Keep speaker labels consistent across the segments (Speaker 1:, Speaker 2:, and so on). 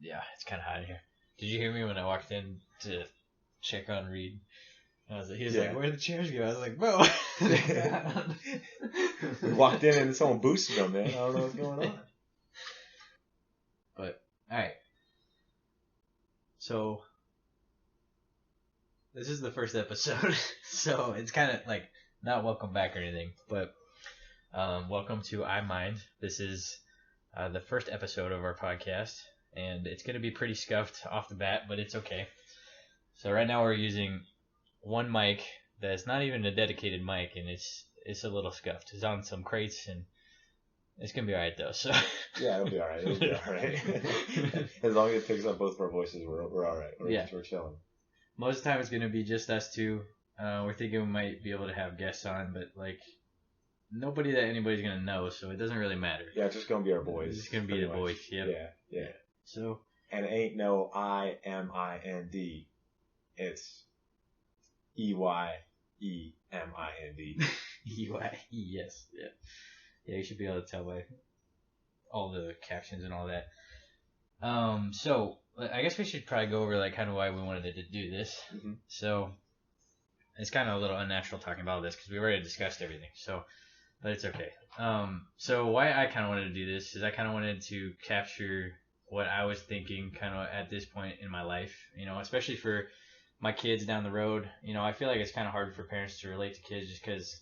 Speaker 1: Yeah, it's kind of hot in here. Did you hear me when I walked in to check on Reed? He was like, "Where the chairs go?" I was like, "Bro."
Speaker 2: We walked in and someone boosted him, man. I don't know what's going on.
Speaker 1: But all right. So this is the first episode, so it's kind of like not welcome back or anything, but welcome to iMind. This is the first episode of our podcast, and it's going to be pretty scuffed off the bat, but it's okay. So right now we're using one mic that's not even a dedicated mic, and it's a little scuffed. It's on some crates, and it's going to be alright though. So
Speaker 2: yeah, it'll be alright. It'll be alright. As long as it picks up both of our voices, we're alright. We're chilling.
Speaker 1: Most of the time it's going to be just us two. We're thinking we might be able to have guests on, but like nobody that anybody's going to know, so it doesn't really matter.
Speaker 2: Yeah, it's just going to be our boys.
Speaker 1: It's going to be the boys. Yep.
Speaker 2: Yeah.
Speaker 1: So.
Speaker 2: And it ain't no IMIND. It's EYEMIND.
Speaker 1: EYE, yes. Yeah. Yeah, you should be able to tell by all the captions and all that. So I guess we should probably go over like kind of why we wanted to do this.
Speaker 2: Mm-hmm.
Speaker 1: So it's kind of a little unnatural talking about this because we already discussed everything. So, but it's okay. So why I kind of wanted to do this is I kind of wanted to capture what I was thinking kind of at this point in my life. You know, especially for my kids down the road. You know, I feel like it's kind of hard for parents to relate to kids just because,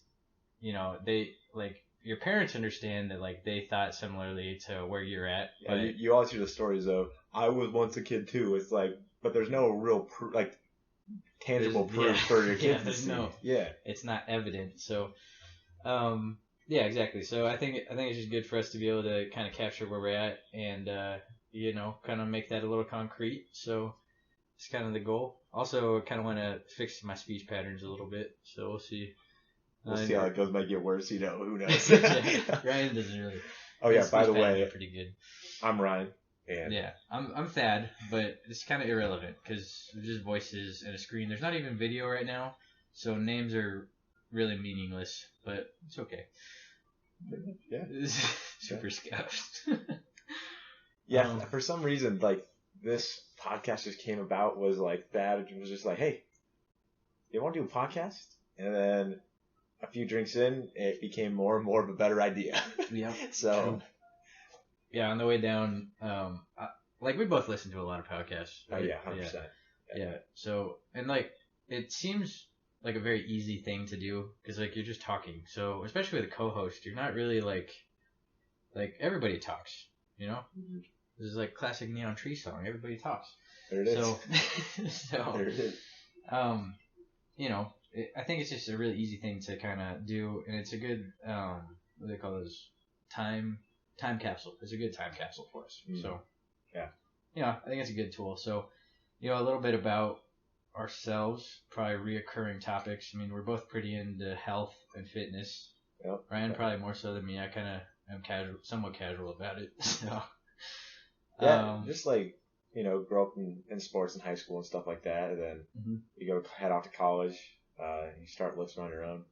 Speaker 1: you know, they like. Your parents understand that like they thought similarly to where you're at.
Speaker 2: Yeah, but you always hear the stories of I was once a kid too. It's like, but there's no real tangible proof for your kids to see.
Speaker 1: It's not evident. So, yeah, exactly. So I think it's just good for us to be able to kind of capture where we're at and you know, kind of make that a little concrete. So it's kind of the goal. Also, I kind of want to fix my speech patterns a little bit. So we'll see.
Speaker 2: We'll see how it goes. Might get worse, you know. Who knows?
Speaker 1: Ryan doesn't really.
Speaker 2: Oh yeah. By the way,
Speaker 1: pretty good.
Speaker 2: I'm Ryan. And
Speaker 1: yeah, I'm Thad, but it's kind of irrelevant because there's just voices and a screen. There's not even video right now, so names are really meaningless. But it's okay.
Speaker 2: Yeah.
Speaker 1: Super scuffed.
Speaker 2: Yeah. For some reason, like this podcast just came about. Was like Thad was just like, hey, you want to do a podcast? And then a few drinks in, it became more and more of a better idea.
Speaker 1: Yeah.
Speaker 2: So.
Speaker 1: Yeah, on the way down, like we both listen to a lot of podcasts.
Speaker 2: Right? Oh yeah, 100%.
Speaker 1: Yeah. So and like it seems like a very easy thing to do because like you're just talking. So especially with a co-host, you're not really like everybody talks. You know, this is like classic Neon Tree song. Everybody talks.
Speaker 2: There it is.
Speaker 1: So
Speaker 2: there it is.
Speaker 1: You know. I think it's just a really easy thing to kind of do, and it's a good, what do they call those, time capsule. It's a good time capsule for us. So,
Speaker 2: yeah,
Speaker 1: I think it's a good tool. So, you know, a little bit about ourselves, probably reoccurring topics. I mean, we're both pretty into health and fitness.
Speaker 2: Yep.
Speaker 1: Ryan probably more so than me. I kind of am somewhat casual about it. So,
Speaker 2: yeah, just like, you know, grow up in sports in high school and stuff like that, and then you go head off to college. You start lifting on your own.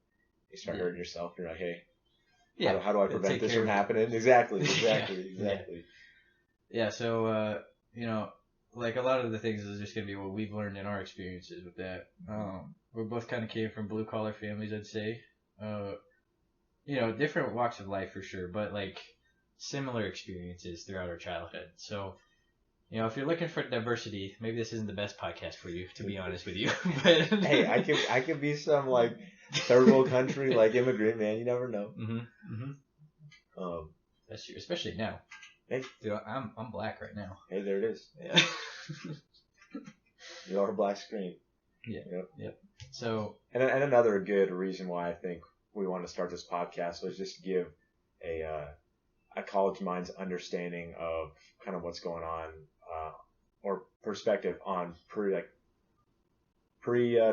Speaker 2: You start hurting yourself. You're like, hey, how do I prevent this from happening? Exactly.
Speaker 1: Yeah. So, you know, like a lot of the things is just gonna be what we've learned in our experiences with that. We both kind of came from blue collar families, I'd say. You know, different walks of life for sure, but like similar experiences throughout our childhood. So. You know, if you're looking for diversity, maybe this isn't the best podcast for you, to be honest with you. But
Speaker 2: hey, I could be some like third world country like immigrant, man. You never know.
Speaker 1: That's true, especially now.
Speaker 2: Hey,
Speaker 1: dude, I'm black right now.
Speaker 2: Hey, there it is.
Speaker 1: Yeah.
Speaker 2: You are a black screen.
Speaker 1: Yeah. Yep. So.
Speaker 2: And another good reason why I think we want to start this podcast was just to give a college mind's understanding of kind of what's going on. Or perspective on pre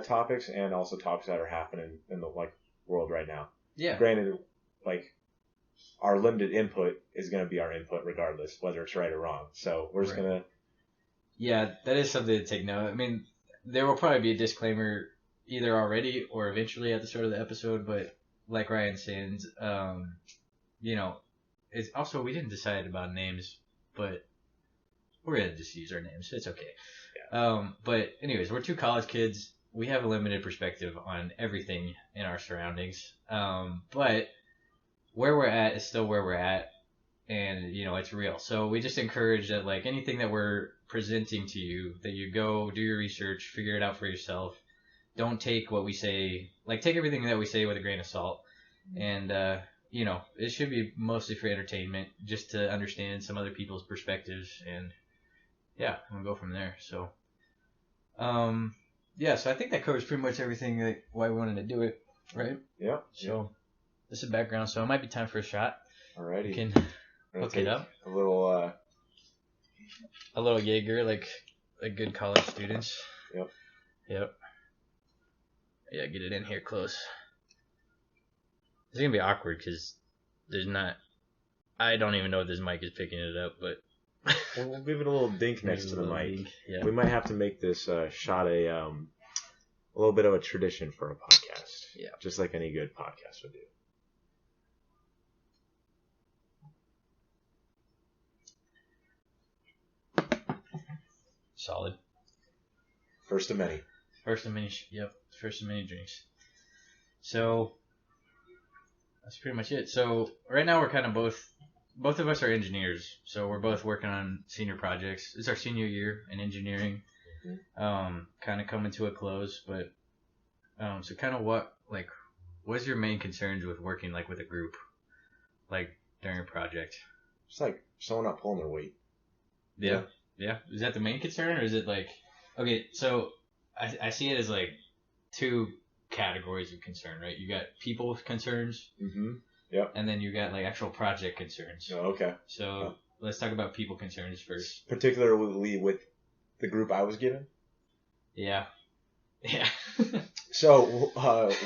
Speaker 2: topics and also topics that are happening in the like world right now.
Speaker 1: Yeah.
Speaker 2: Granted, like our limited input is going to be our input regardless, whether it's right or wrong. So we're just gonna.
Speaker 1: Yeah, that is something to take note. I mean, there will probably be a disclaimer either already or eventually at the start of the episode, but like Ryan said, you know, it's also we didn't decide about names, but. we're gonna just use our names. It's okay. Yeah. But anyways, we're two college kids. We have a limited perspective on everything in our surroundings. But where we're at is still where we're at, and it's real. So we just encourage that, like, anything that we're presenting to you, that you go do your research, figure it out for yourself. Don't take what we say, like, take everything that we say with a grain of salt. And it should be mostly for entertainment, just to understand some other people's perspectives, and yeah, we'll go from there. So so I think that covers pretty much everything, like, why we wanted to do it, right?
Speaker 2: Yeah.
Speaker 1: So this is background, so it might be time for a shot.
Speaker 2: Alrighty.
Speaker 1: We can hook it up.
Speaker 2: A little
Speaker 1: Jaeger, like good college students.
Speaker 2: Yep.
Speaker 1: Yeah, get it in here close. It's gonna be awkward because I don't even know if this mic is picking it up, but
Speaker 2: we'll give it a little dink next to the mic. Yeah. We might have to make this shot a little bit of a tradition for a podcast.
Speaker 1: Yeah.
Speaker 2: Just like any good podcast would do.
Speaker 1: Solid.
Speaker 2: First of many.
Speaker 1: First of many drinks. So that's pretty much it. So right now we're kind of both of us are engineers, so we're both working on senior projects. It's our senior year in engineering. Mm-hmm. Kind of coming to a close, but so kind of what's your main concerns with working, like, with a group, like, during a project?
Speaker 2: It's like someone not pulling their weight.
Speaker 1: Yeah. Is that the main concern, or is it like, okay, so I see it as like two categories of concern, right? You got people concerns.
Speaker 2: Mm-hmm. Yep.
Speaker 1: And then you got, like, actual project concerns.
Speaker 2: Oh, okay.
Speaker 1: So let's talk about people concerns first.
Speaker 2: Particularly with the group I was given?
Speaker 1: Yeah.
Speaker 2: So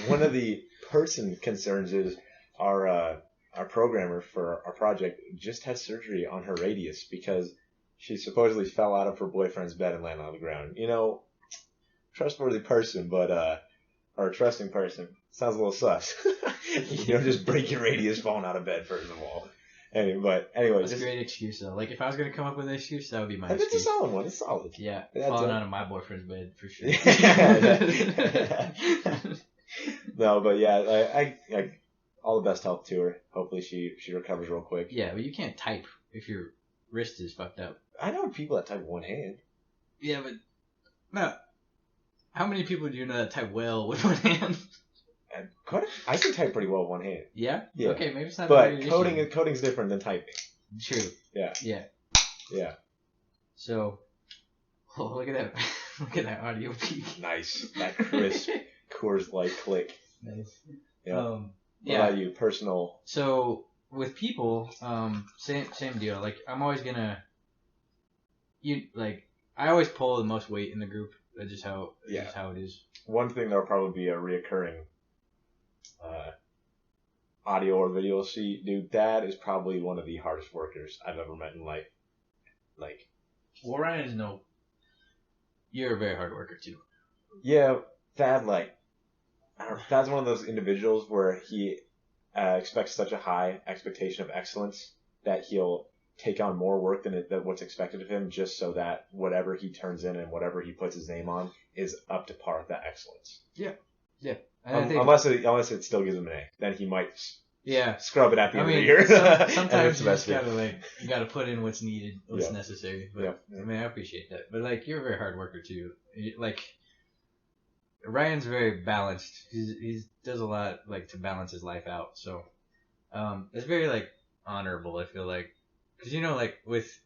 Speaker 2: one of the person concerns is our programmer for our project just had surgery on her radius because she supposedly fell out of her boyfriend's bed and landed on the ground. Trustworthy person, but or a trusting person. Sounds a little sus. You don't just break your radius falling out of bed, first of all. Anyway,
Speaker 1: that's a great excuse, though. Like, if I was going to come up with an excuse, that would be my excuse.
Speaker 2: That's a solid one. It's solid.
Speaker 1: Yeah, falling out of my boyfriend's bed, for sure.
Speaker 2: No, but yeah, I all the best health to her. Hopefully she recovers real quick.
Speaker 1: Yeah, but you can't type if your wrist is fucked up.
Speaker 2: I know people that type with one hand.
Speaker 1: Yeah, but no. How many people do you know that type well with one hand?
Speaker 2: I can type pretty well with one hand.
Speaker 1: Yeah?
Speaker 2: Yeah.
Speaker 1: Okay, maybe it's not.
Speaker 2: But coding's different than typing.
Speaker 1: True.
Speaker 2: Yeah.
Speaker 1: So, look at that! Look at that audio peak.
Speaker 2: Nice. That crisp Coors Light click.
Speaker 1: Nice.
Speaker 2: Yeah. What about you? Personal.
Speaker 1: So with people, same deal. Like, I'm always gonna. I always pull the most weight in the group. That's just how it is. One
Speaker 2: thing that'll probably be a reoccurring audio or video see, dude, Dad is probably one of the hardest workers I've ever met in life. Like,
Speaker 1: well, Ryan, you're a very hard worker too.
Speaker 2: Yeah, Thad, Thad's one of those individuals where he expects such a high expectation of excellence that he'll take on more work than what's expected of him, just so that whatever he turns in and whatever he puts his name on is up to par with that excellence.
Speaker 1: Yeah.
Speaker 2: Unless it still gives him an A, then he might scrub it at the end of the year.
Speaker 1: Sometimes you gotta put in what's needed, what's necessary. But I mean, I appreciate that. But you're a very hard worker too. Ryan's very balanced. He does a lot to balance his life out. So it's very honorable. I feel like, because with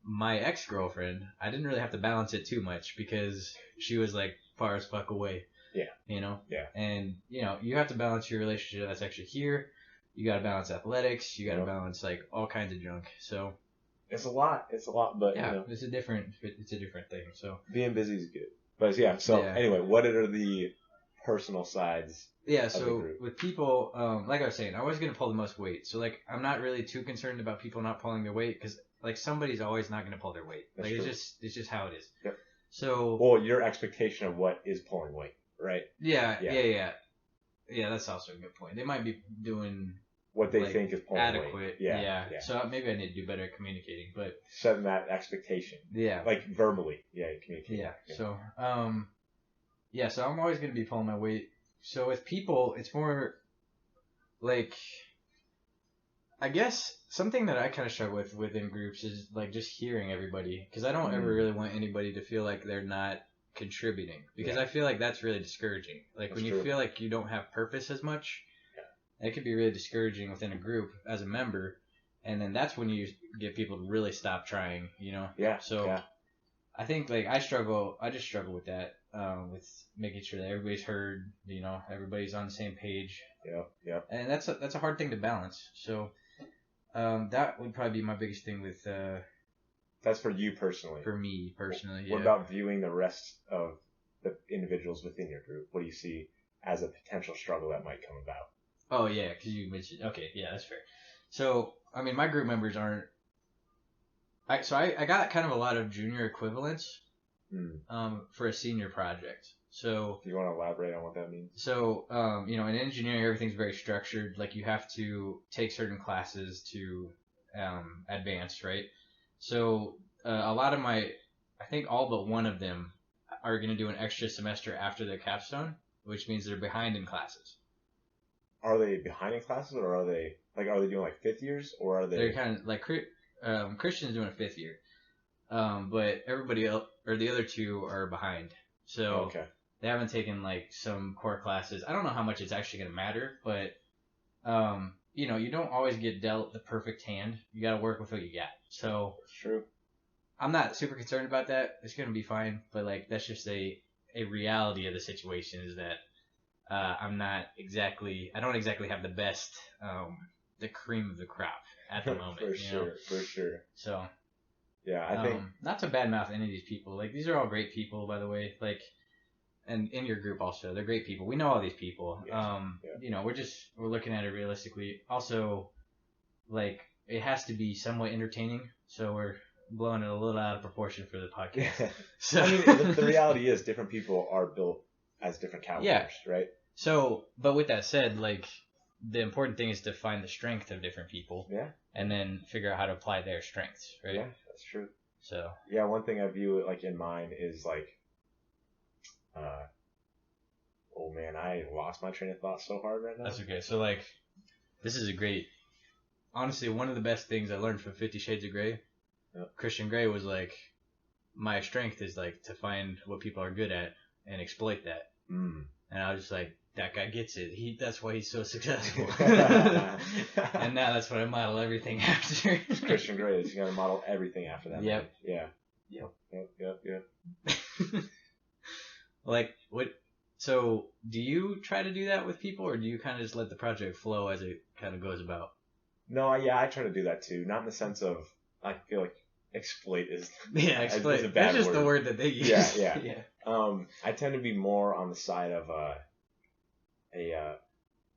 Speaker 1: my ex-girlfriend, I didn't really have to balance it too much because she was far as fuck away.
Speaker 2: Yeah.
Speaker 1: Yeah. And you have to balance your relationship that's actually here. You got to balance athletics. You got to balance all kinds of junk. So
Speaker 2: it's a lot. But
Speaker 1: it's a different thing. So
Speaker 2: being busy is good. But anyway, what are the personal sides?
Speaker 1: Yeah, so with people, like I was saying, I was going to pull the most weight. So I'm not really too concerned about people not pulling their weight because somebody's always not going to pull their weight. It's just how it is.
Speaker 2: Yep.
Speaker 1: So
Speaker 2: your expectation of what is pulling weight, right?
Speaker 1: Yeah, that's also a good point. They might be doing
Speaker 2: what they think is
Speaker 1: adequate. Yeah. So maybe I need to do better at communicating, but
Speaker 2: setting that expectation.
Speaker 1: Yeah.
Speaker 2: Like verbally. Yeah, communicating.
Speaker 1: Yeah. So so I'm always going to be pulling my weight. So with people, it's more like, I guess something that I kind of struggle with within groups is like just hearing everybody, because I don't ever really want anybody to feel like they're not contributing, because I feel like that's really discouraging. Like that's when you feel like you don't have purpose as much, it could be really discouraging within a group as a member, and then that's when you get people to really stop trying, you know?
Speaker 2: Yeah.
Speaker 1: So I think like I just struggle with that, with making sure that everybody's heard, you know, everybody's on the same page.
Speaker 2: Yeah.
Speaker 1: And that's a hard thing to balance. So that would probably be my biggest thing with.
Speaker 2: That's for you personally.
Speaker 1: For me personally,
Speaker 2: What about viewing the rest of the individuals within your group? What do you see as a potential struggle that might come about?
Speaker 1: Oh yeah, because you mentioned. Okay, yeah, that's fair. So I mean, my group members aren't. I got kind of a lot of junior equivalents, for a senior project. So
Speaker 2: do you want to elaborate on what that means?
Speaker 1: So you know, in engineering, everything's very structured. Like you have to take certain classes to advance, right? So a lot of I think all but one of them are going to do an extra semester after their capstone, which means they're behind in classes.
Speaker 2: Are they behind in classes, or are they doing like fifth years, or are they?
Speaker 1: They're kind of like Christian's doing a fifth year, but everybody else or the other two are behind. So they haven't taken like some core classes. I don't know how much it's actually going to matter, but you know, you don't always get dealt the perfect hand. You got to work with what you got. So
Speaker 2: it's true.
Speaker 1: I'm not super concerned about that. It's going to be fine, but like that's just a reality of the situation is that I don't exactly have the best, the cream of the crop at the moment.
Speaker 2: For sure.
Speaker 1: So,
Speaker 2: yeah, I think
Speaker 1: not to badmouth any of these people. Like these are all great people, by the way. Like, and in your group also, they're great people. We know all these people.
Speaker 2: Yes.
Speaker 1: You know, we're looking at it realistically. Also, like it has to be somewhat entertaining. So we're blowing it a little out of proportion for the podcast. So
Speaker 2: I mean, the reality is different people are built as different calibers, right?
Speaker 1: So, but with that said, like the important thing is to find the strength of different people, and then figure out how to apply their strengths, right?
Speaker 2: Yeah, that's true.
Speaker 1: So
Speaker 2: yeah, one thing I view like in mine is like, oh man, I lost my train of thought so hard right now.
Speaker 1: That's okay. So like, this is honestly one of the best things I learned from 50 Shades of Grey. Christian Grey was like, my strength is like to find what people are good at and exploit that. And I was just like, that guy gets it. That's why he's so successful. And now that's what I model everything after.
Speaker 2: Christian Grey, you gotta model everything after that.
Speaker 1: Yep.
Speaker 2: Yeah. Yep.
Speaker 1: Like, what? So, do you try to do that with people, or do you kind of just let the project flow as it kind of goes about?
Speaker 2: No, I try to do that too. Not in the sense of, I feel like exploit is
Speaker 1: exploit.
Speaker 2: Is a bad
Speaker 1: That's just
Speaker 2: word.
Speaker 1: the word that they use.
Speaker 2: Yeah. I tend to be more on the side of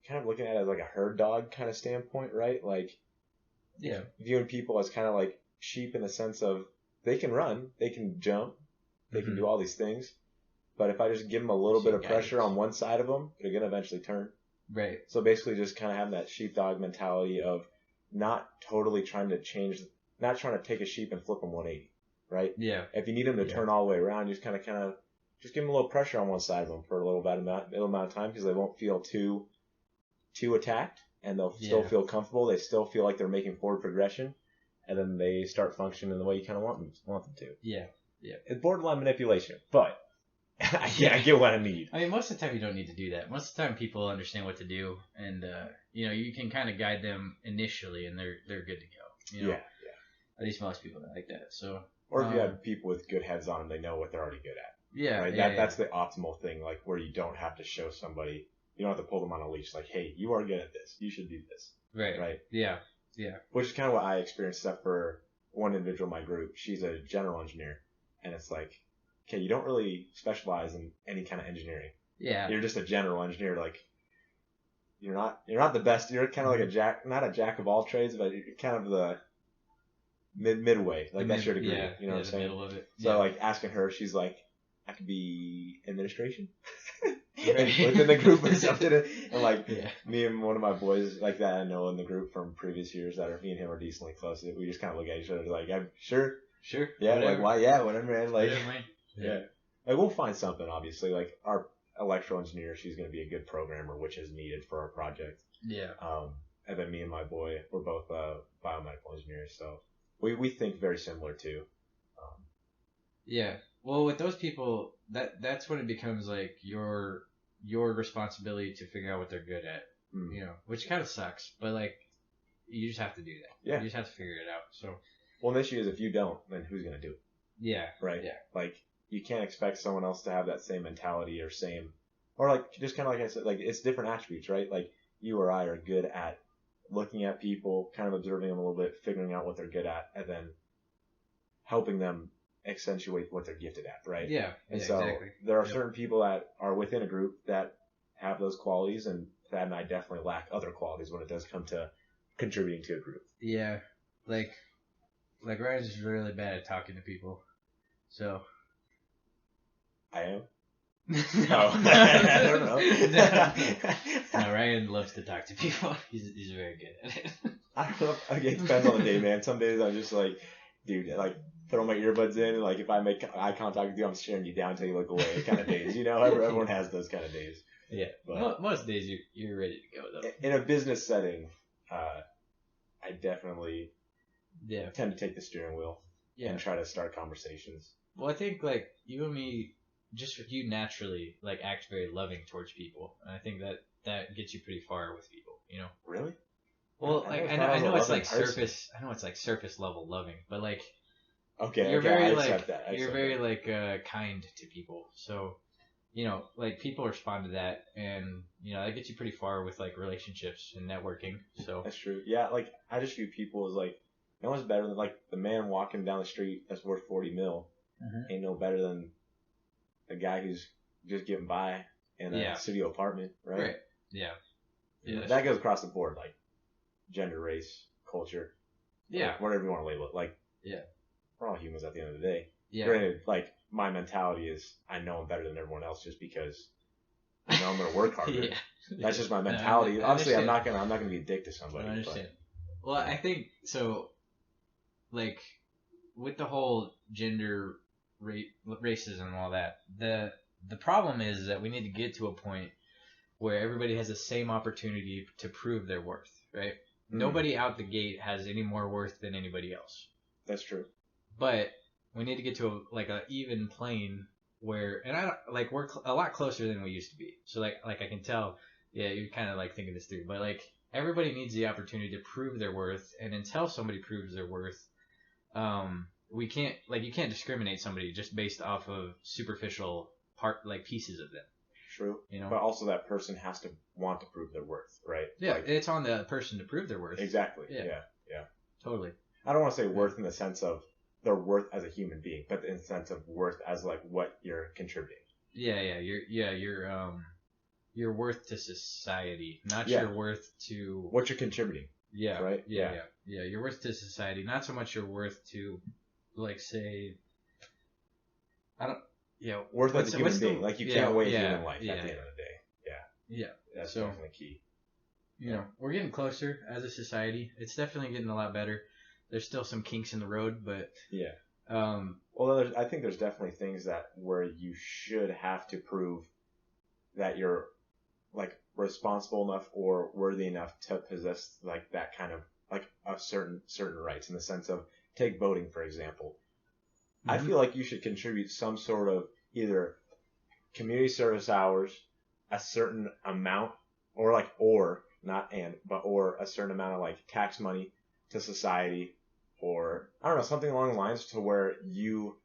Speaker 2: kind of looking at it as like a herd dog kind of standpoint, right? Like, viewing people as kind of like sheep in the sense of they can run, they can jump, they can do all these things, but if I just give them a little bit of pressure on one side of them, they're gonna eventually turn.
Speaker 1: Right.
Speaker 2: So basically, just kind of having that sheepdog mentality of not totally trying to not trying to take a sheep and flip them 180, right?
Speaker 1: Yeah.
Speaker 2: If you need them to turn all the way around, you just kind of just give them a little pressure on one side of them for a little amount of time, because they won't feel too attacked, and they'll still feel comfortable. They still feel like they're making forward progression, and then they start functioning the way you kind of want them to.
Speaker 1: Yeah.
Speaker 2: It's borderline manipulation, but I get what I need.
Speaker 1: I mean, most of the time you don't need to do that. Most of the time people understand what to do, and you know, you can kind of guide them initially, and they're good to go. You know?
Speaker 2: Yeah.
Speaker 1: At least most people are like that. So.
Speaker 2: Or if you have people with good heads on them, they know what they're already good at.
Speaker 1: Yeah.
Speaker 2: Right? That's the optimal thing, like where you don't have to show somebody. You don't have to pull them on a leash. Like, hey, you are good at this. You should do this.
Speaker 1: Right. Yeah.
Speaker 2: Which is kind of what I experienced, except for one individual in my group. She's a general engineer, and it's like, okay, you don't really specialize in any kind of engineering.
Speaker 1: Yeah.
Speaker 2: You're just a general engineer. Like, you're not the best. You're kind of like not a jack of all trades, but you're kind of the midway. Like, that's your degree. You know what I'm saying?
Speaker 1: Middle of it.
Speaker 2: So like asking her, she's like, I could be administration. within the group or something. And like me and one of my boys like that I know in the group from previous years that are me and him are decently close. We just kind of look at each other like, I'm sure. Yeah. Whatever. Like why? Yeah. Whatever, man. Like whatever, man. Yeah. Like we'll find something. Obviously, like our electrical engineer, she's going to be a good programmer, which is needed for our project.
Speaker 1: Yeah.
Speaker 2: And then me and my boy, we're both biomedical engineers, so we think very similar too.
Speaker 1: Yeah. Well, with those people, that's when it becomes like your responsibility to figure out what they're good at. You know, which kind of sucks, but like you just have to do that.
Speaker 2: Yeah.
Speaker 1: You just have to figure it out. So.
Speaker 2: Well, the issue is if you don't, then who's going to do it?
Speaker 1: Yeah.
Speaker 2: Right.
Speaker 1: Yeah.
Speaker 2: Like you can't expect someone else to have that same mentality or like just kind of like I said, like it's different attributes, right? Like you or I are good at looking at people, kind of observing them a little bit, figuring out what they're good at, and then helping them accentuate what they're gifted at, right?
Speaker 1: Yeah.
Speaker 2: And so exactly. There are certain people that are within a group that have those qualities, and Thad and I definitely lack other qualities when it does come to contributing to a group.
Speaker 1: Yeah. Like Ryan's just really bad at talking to people. So.
Speaker 2: I am? No. I don't know.
Speaker 1: No, Ryan loves to talk to people. He's very good at it.
Speaker 2: I don't know. It depends on the day, man. Some days I'm just like, dude, like throw my earbuds in, and like if I make eye contact with you, I'm staring you down until you look away. Kind of days, you know. Everyone has those kind of days.
Speaker 1: Yeah, but most days you're ready to go though.
Speaker 2: In a business setting, I definitely tend to take the steering wheel and try to start conversations.
Speaker 1: Well, I think like you and me, just you naturally like act very loving towards people, and I think that gets you pretty far with people. You know.
Speaker 2: Really?
Speaker 1: Well, I know it's like surface. I know it's like surface level loving, but like.
Speaker 2: Okay.
Speaker 1: You're very
Speaker 2: I
Speaker 1: like
Speaker 2: accept that.
Speaker 1: you're very like kind to people, so you know like people respond to that, and you know that gets you pretty far with like relationships and networking. So
Speaker 2: that's true. Yeah, like I just view people as like no one's better than like the man walking down the street that's worth $40 million. Ain't no better than a guy who's just getting by in a studio apartment, right?
Speaker 1: Right. Yeah. Yeah.
Speaker 2: That goes across the board, like gender, race, culture.
Speaker 1: Yeah.
Speaker 2: Whatever you want to label it, like.
Speaker 1: Yeah.
Speaker 2: We're all humans at the end of the day.
Speaker 1: Yeah.
Speaker 2: Granted, like my mentality is I know I'm better than everyone else just because I know I'm gonna work harder. That's just my mentality. Obviously, I'm not gonna be a dick to somebody.
Speaker 1: I understand. But. Well, I think so. Like with the whole gender, racism, and all that, the problem is that we need to get to a point where everybody has the same opportunity to prove their worth. Right? Nobody out the gate has any more worth than anybody else.
Speaker 2: That's true.
Speaker 1: But we need to get to a even plane where, and I don't like we're a lot closer than we used to be. So like I can tell, you're kind of like thinking this through. But like everybody needs the opportunity to prove their worth, and until somebody proves their worth, we can't you can't discriminate somebody just based off of superficial pieces of them.
Speaker 2: True.
Speaker 1: You know.
Speaker 2: But also that person has to want to prove their worth, right?
Speaker 1: Yeah, it's on the person to prove their worth.
Speaker 2: Exactly. Yeah.
Speaker 1: Totally.
Speaker 2: I don't want to say worth in the sense of their worth as a human being, but in the sense of worth as like what you're contributing.
Speaker 1: Your worth to society, not your worth to
Speaker 2: what you're contributing.
Speaker 1: Yeah.
Speaker 2: Right.
Speaker 1: Yeah. Your worth to society, not so much your worth to, like, say, I don't. Yeah.
Speaker 2: Worth as a human being, like you can't weigh human life at the end of the day.
Speaker 1: Yeah.
Speaker 2: That's definitely key.
Speaker 1: You know, we're getting closer as a society. It's definitely getting a lot better. There's still some kinks in the road, but
Speaker 2: well, I think there's definitely things that where you should have to prove that you're like responsible enough or worthy enough to possess like that kind of like of certain rights in the sense of take voting for example. I feel like you should contribute some sort of either community service hours, a certain amount, or a certain amount of like tax money to society, or I don't know, something along the lines to where you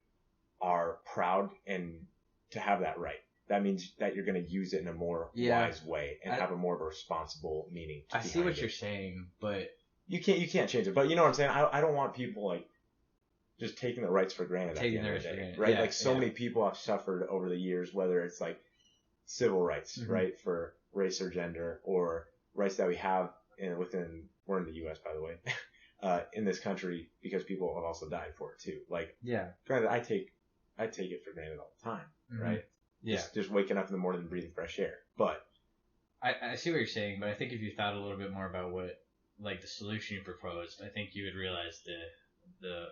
Speaker 2: are proud and to have that right. That means that you're going to use it in a more wise way and have a more of a responsible meaning.
Speaker 1: I see what you're saying, but
Speaker 2: you can't change it. But you know what I'm saying? I don't want people like just taking the rights for granted at the end of the day, right?
Speaker 1: Yeah,
Speaker 2: like so many people have suffered over the years, whether it's like civil rights, right, for race or gender, or rights that we have we're in the U.S. by the way, in this country because people have also died for it too. Like, granted, I take it for granted all the time, right?
Speaker 1: Yeah.
Speaker 2: Just waking up in the morning and breathing fresh air. But
Speaker 1: I see what you're saying, but I think if you thought a little bit more about what, like, the solution you proposed, I think you would realize the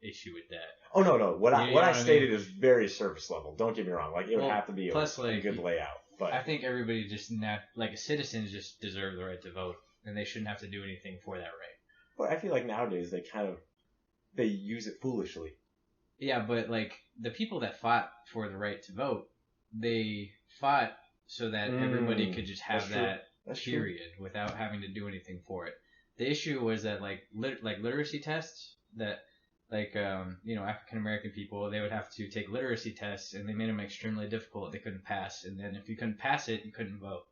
Speaker 1: issue with that.
Speaker 2: Oh no. What I stated is very surface level. Don't get me wrong. Like, it would have to be a good layout. But
Speaker 1: I think everybody just citizens just deserve the right to vote, and they shouldn't have to do anything for that right.
Speaker 2: But I feel like nowadays they use it foolishly.
Speaker 1: Yeah, but like the people that fought for the right to vote, they fought so that everybody could just have that's period true. Without having to do anything for it. The issue was that like literacy tests that African American people, they would have to take literacy tests, and they made them extremely difficult. They couldn't pass, and then if you couldn't pass it, you couldn't vote.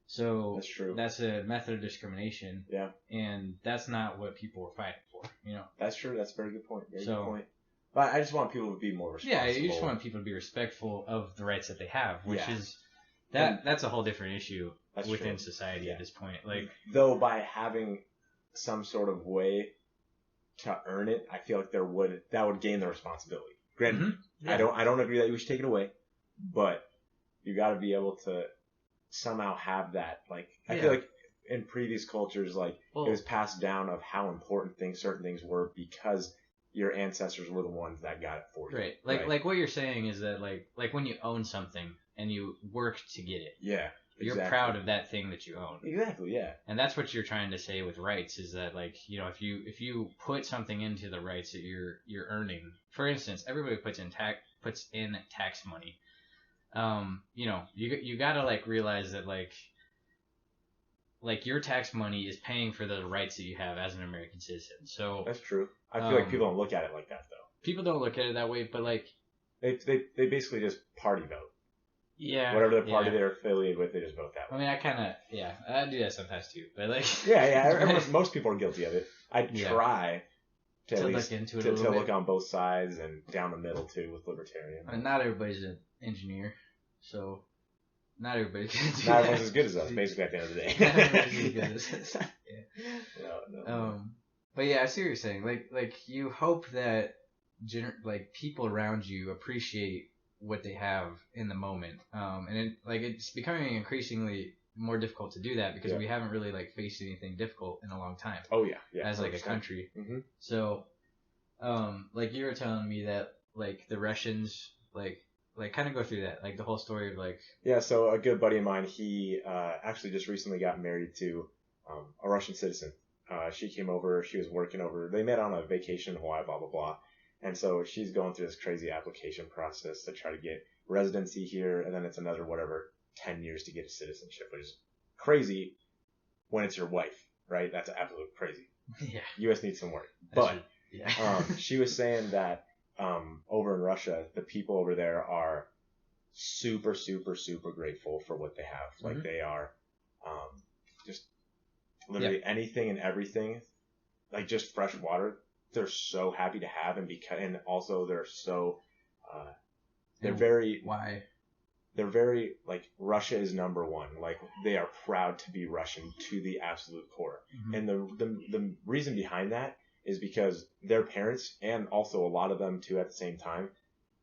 Speaker 1: So
Speaker 2: that's true.
Speaker 1: That's a method of discrimination.
Speaker 2: Yeah.
Speaker 1: And that's not what people were fighting for.
Speaker 2: That's true. That's a very good point. Very good point. But I just want people to be more responsible.
Speaker 1: Yeah, you just want people to be respectful of the rights that they have, which is that's a whole different issue within society at this point. Like,
Speaker 2: though by having some sort of way to earn it, I feel like that would gain the responsibility. Granted, I don't agree that you should take it away, but you got to be able to somehow have that. Like, I feel like in previous cultures, like it was passed down of how important certain things were because your ancestors were the ones that got it for you.
Speaker 1: Right. Like what you're saying is that like when you own something and you work to get it.
Speaker 2: Yeah.
Speaker 1: You're proud of that thing that you own.
Speaker 2: Exactly, yeah.
Speaker 1: And that's what you're trying to say with rights is that, like, if you put something into the rights that you're earning. For instance, everybody puts in tax money. You got to like realize that like your tax money is paying for the rights that you have as an American citizen. So
Speaker 2: that's true. I feel like people don't look at it like that though.
Speaker 1: People don't look at it that way, but like
Speaker 2: they basically just party vote.
Speaker 1: Yeah.
Speaker 2: Whatever the party they're affiliated with, they just vote that way.
Speaker 1: I mean, I do that sometimes too, but like.
Speaker 2: Most people are guilty of it. I try to at least
Speaker 1: look into it
Speaker 2: to look on both sides and down the middle too with libertarian.
Speaker 1: I mean, not everybody's an engineer, so not everybody can do
Speaker 2: Not everyone's as good as us, basically, at the end of the day.
Speaker 1: Not everybody's as good as us. Yeah.
Speaker 2: No.
Speaker 1: But yeah, I see what you're saying. Like you hope that people around you appreciate what they have in the moment, and it's becoming increasingly more difficult to do that because we haven't really like faced anything difficult in a long time.
Speaker 2: Oh yeah,
Speaker 1: as like 100%. A country.
Speaker 2: Mm-hmm.
Speaker 1: So, like you were telling me that like the Russians like kind of go through that, like the whole story of like.
Speaker 2: Yeah, so a good buddy of mine, he actually just recently got married to a Russian citizen. She came over, she was working over. They met on a vacation in Hawaii, blah blah blah. And so she's going through this crazy application process to try to get residency here, and then it's another 10 years to get a citizenship, which is crazy when it's your wife, right? That's absolutely crazy.
Speaker 1: Yeah.
Speaker 2: U.S. needs some work. But she was saying that over in Russia, the people over there are super, super, super grateful for what they have. Mm-hmm. Like they are just literally anything and everything, like just fresh water. They're so happy to have, and also they're so they're very like Russia is number one. Like they are proud to be Russian to the absolute core. Mm-hmm. And the reason behind that is because their parents and also a lot of them too at the same time,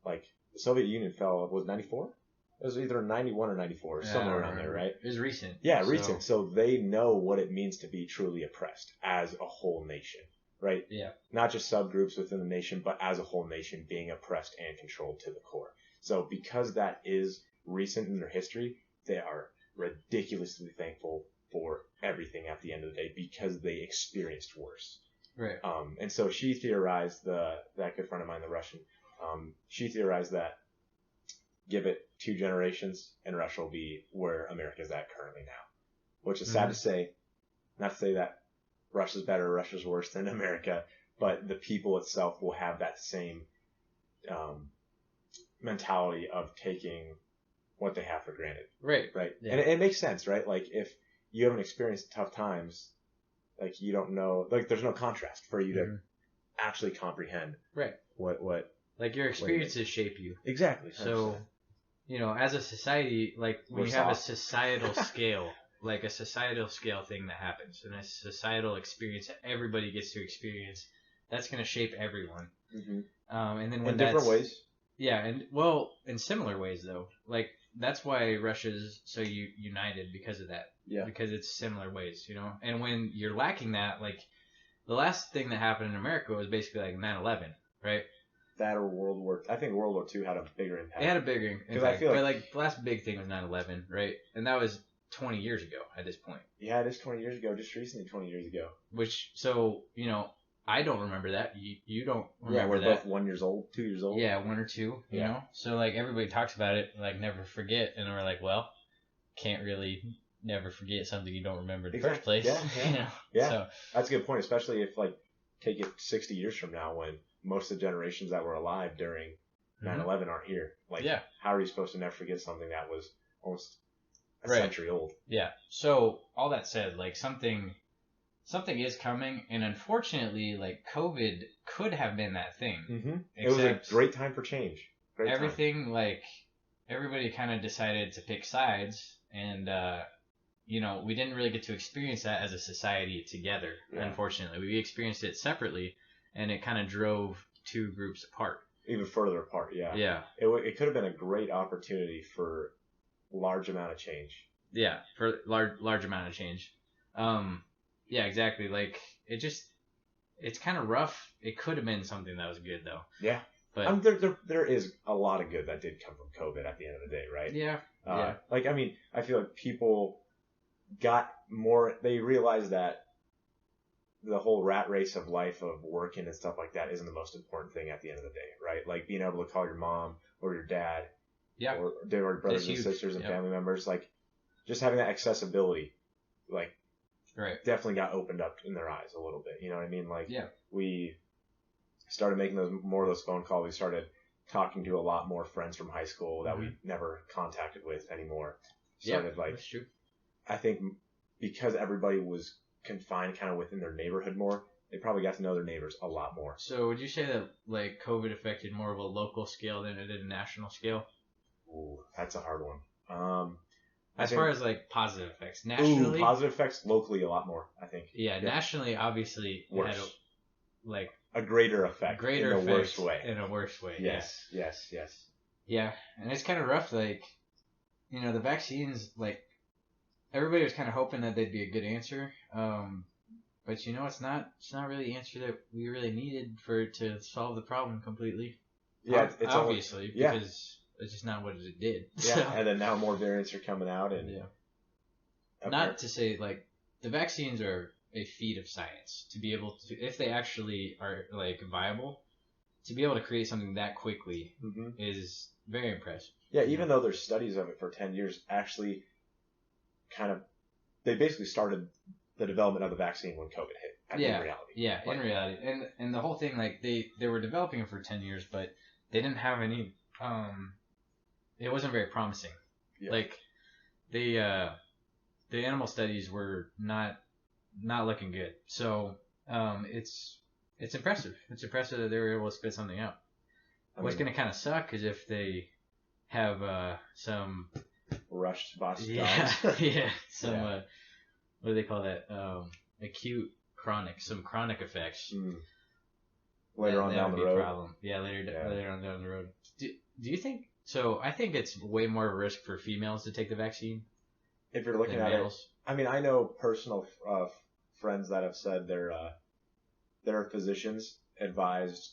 Speaker 2: like the Soviet Union fell was 94. It was either 91 or 94, somewhere around there, right?
Speaker 1: It was recent.
Speaker 2: Yeah, recent. So they know what it means to be truly oppressed as a whole nation. Right?
Speaker 1: Yeah.
Speaker 2: Not just subgroups within the nation, but as a whole nation being oppressed and controlled to the core. So because that is recent in their history, they are ridiculously thankful for everything at the end of the day because they experienced worse.
Speaker 1: Right.
Speaker 2: And so she theorized that good friend of mine, the Russian, she theorized that give it 2 generations and Russia will be where America's at currently now, which is sad to say. Not to say that Russia's better, Russia's worse than America, but the people itself will have that same mentality of taking what they have for granted.
Speaker 1: Right.
Speaker 2: Yeah. And it makes sense, right? Like if you haven't experienced tough times, like you don't know, like there's no contrast for you to actually comprehend.
Speaker 1: Right.
Speaker 2: What
Speaker 1: like your experiences shape you.
Speaker 2: Exactly. 100%.
Speaker 1: So, as a society, like when you have a societal scale. Like a societal scale thing that happens, and a societal experience that everybody gets to experience, that's going to shape everyone.
Speaker 2: Mm-hmm.
Speaker 1: And then when
Speaker 2: in different ways.
Speaker 1: Yeah, and well, in similar ways though, like that's why Russia's so united because of that.
Speaker 2: Yeah.
Speaker 1: Because it's similar ways, you know. And when you're lacking that, like the last thing that happened in America was basically like 9/11, right?
Speaker 2: That or I think World War II had a bigger impact.
Speaker 1: It had a bigger impact. Because I feel but like the last big thing was 9/11, right? And that was 20 years ago at this point.
Speaker 2: Yeah, it is 20 years ago. Just recently, 20 years ago.
Speaker 1: Which so I don't remember that. You don't remember
Speaker 2: that. Yeah, we're
Speaker 1: both
Speaker 2: 1 year old, 2 years old.
Speaker 1: Yeah, 1 or 2. You know. So like everybody talks about it, like never forget, and we're like, well, can't really never forget something you don't remember in the first place.
Speaker 2: Yeah,
Speaker 1: you know?
Speaker 2: Yeah. So that's a good point, especially if like take it 60 years from now when most of the generations that were alive during 9/11 aren't here. Like, how are you supposed to never forget something that was almost a century old?
Speaker 1: Yeah. So all that said, like something is coming, and unfortunately, like COVID could have been that thing.
Speaker 2: Mm-hmm. It was a great time for change.
Speaker 1: Everything like everybody kind of decided to pick sides, and we didn't really get to experience that as a society together. Yeah. Unfortunately, we experienced it separately, and it kind of drove two groups apart.
Speaker 2: Even further apart, yeah.
Speaker 1: Yeah.
Speaker 2: It could have been a great opportunity for large amount of change.
Speaker 1: Yeah, for large amount of change. Yeah, exactly. Like it's kind of rough. It could have been something that was good though.
Speaker 2: Yeah. But there is a lot of good that did come from COVID at the end of the day, right?
Speaker 1: Yeah.
Speaker 2: Like, I mean, I feel like people got more. They realized that the whole rat race of life of working and stuff like that isn't the most important thing at the end of the day, right? Like being able to call your mom or your dad, or their brothers and sisters and family members, like just having that accessibility, like, definitely got opened up in their eyes a little bit. You know what I mean? Like, we started making more of those phone calls. We started talking to a lot more friends from high school that we never contacted with anymore.
Speaker 1: That's true.
Speaker 2: I think because everybody was confined kind of within their neighborhood more, they probably got to know their neighbors a lot more.
Speaker 1: So would you say that like COVID affected more of a local scale than it did a national scale?
Speaker 2: Ooh, that's a hard one.
Speaker 1: As far as like positive effects, nationally,
Speaker 2: positive effects locally a lot more, I think.
Speaker 1: Yeah, nationally, obviously,
Speaker 2: worse.
Speaker 1: It had
Speaker 2: a greater effect.
Speaker 1: In a worse way.
Speaker 2: Yes.
Speaker 1: Yeah, and it's kind of rough. Like, the vaccines, like everybody was kind of hoping that they'd be a good answer. But it's not really the answer that we really needed to solve the problem completely.
Speaker 2: Yeah,
Speaker 1: it's obviously because it's just not what it did.
Speaker 2: Yeah, so, and then now more variants are coming out, and
Speaker 1: not to say like the vaccines are a feat of science to be able to, if they actually are like viable, to be able to create something that quickly is very impressive.
Speaker 2: Yeah, even though there's studies of it for 10 years, actually they basically started the development of the vaccine when COVID hit. In reality.
Speaker 1: Yeah, in reality. And the whole thing, like they were developing it for 10 years, but they didn't have any, it wasn't very promising. Yeah. Like the animal studies were not looking good. So, it's impressive. It's impressive that they were able to spit something out. What's going to kind of suck is if they have, some
Speaker 2: rushed Boston
Speaker 1: jobs. Yeah. Some, what do they call that? Acute some chronic effects.
Speaker 2: Later on down the road.
Speaker 1: Problem. Yeah, later on down the road. Do you think so? I think it's way more of a risk for females to take the vaccine.
Speaker 2: If you're looking at males. I mean, I know personal friends that have said their physicians advised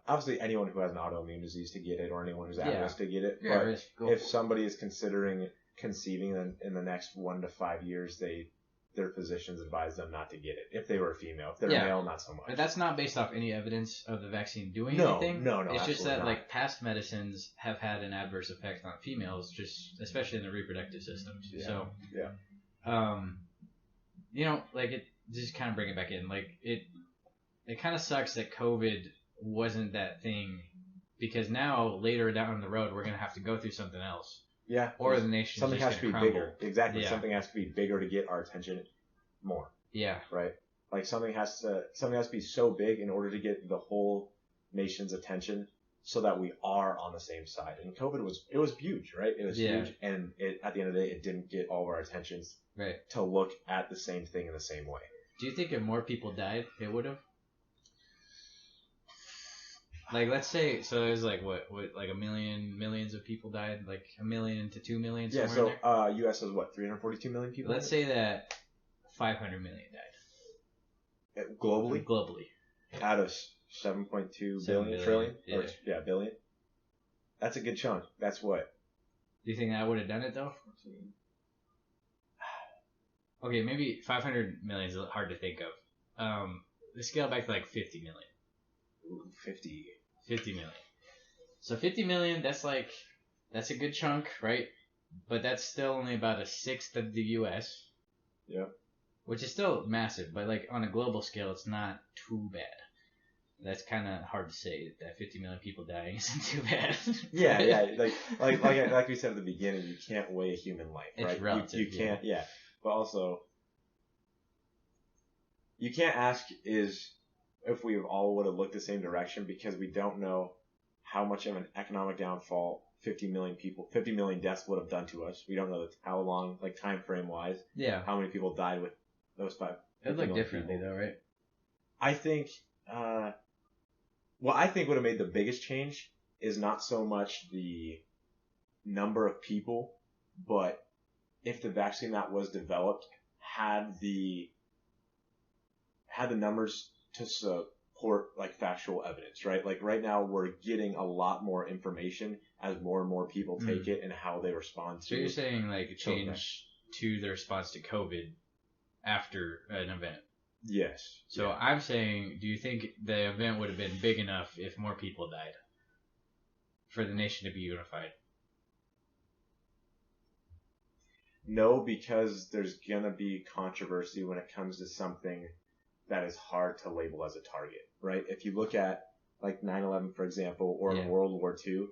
Speaker 2: obviously anyone who has an autoimmune disease to get it, or anyone who's at risk to get it.
Speaker 1: Yeah,
Speaker 2: but if somebody is considering conceiving in the next 1 to 5 years, their physicians advise them not to get it. If they were a female, if they're a male, not so much.
Speaker 1: But that's not based off any evidence of the vaccine doing anything.
Speaker 2: No.
Speaker 1: It's just that like past medicines have had an adverse effect on females, just especially in the reproductive systems.
Speaker 2: Yeah.
Speaker 1: So like it just kind of bring it back in. Like it kind of sucks that COVID wasn't that thing, because now later down the road we're gonna have to go through something else.
Speaker 2: Yeah.
Speaker 1: Or the nation.
Speaker 2: Something has to be
Speaker 1: crumble.
Speaker 2: bigger. Exactly. Yeah. Something has to be bigger to get our attention more.
Speaker 1: Yeah.
Speaker 2: Right. Like something has to be so big in order to get the whole nation's attention, so that we are on the same side. And COVID was huge, right? It was huge, and at the end of the day, it didn't get all of our attentions to look at the same thing in the same way.
Speaker 1: Do you think if more people died, it would have? Like, let's say, so there's like like millions of people died, like 1 million to 2 million.
Speaker 2: Yeah. So, U.S. was what, 342 million people?
Speaker 1: Let's say that 500 million died.
Speaker 2: Globally. Out of 7.2 billion trillion.
Speaker 1: Yeah.
Speaker 2: Or, billion. That's a good chunk. That's what.
Speaker 1: Do you think that would have done it though? Okay, maybe 500 million is hard to think of. Let's scale back to like 50 million.
Speaker 2: Ooh, 50
Speaker 1: million. So 50 million, that's a good chunk, right? But that's still only about a sixth of the U.S.
Speaker 2: Yeah.
Speaker 1: Which is still massive, but like on a global scale, it's not too bad. That's kind of hard to say that 50 million people dying isn't too bad.
Speaker 2: Yeah. Like we said at the beginning, you can't weigh a human life, right?
Speaker 1: It's relative.
Speaker 2: You can't, yeah. But also, you can't ask if we all would have looked the same direction, because we don't know how much of an economic downfall 50 million deaths would have done to us. We don't know how long, like time frame wise, how many people died with those five.
Speaker 1: It would look differently though, right?
Speaker 2: I think, what I think would have made the biggest change is not so much the number of people, but if the vaccine that was developed had the numbers to support like factual evidence, right? Like right now we're getting a lot more information as more and more people take it and how they respond to it.
Speaker 1: So you're saying like a change to the response to COVID after an event?
Speaker 2: Yes.
Speaker 1: So yeah. I'm saying, do you think the event would have been big enough if more people died for the nation to be unified?
Speaker 2: No, because there's gonna be controversy when it comes to something that is hard to label as a target, right? If you look at like 9/11, for example, or World War II.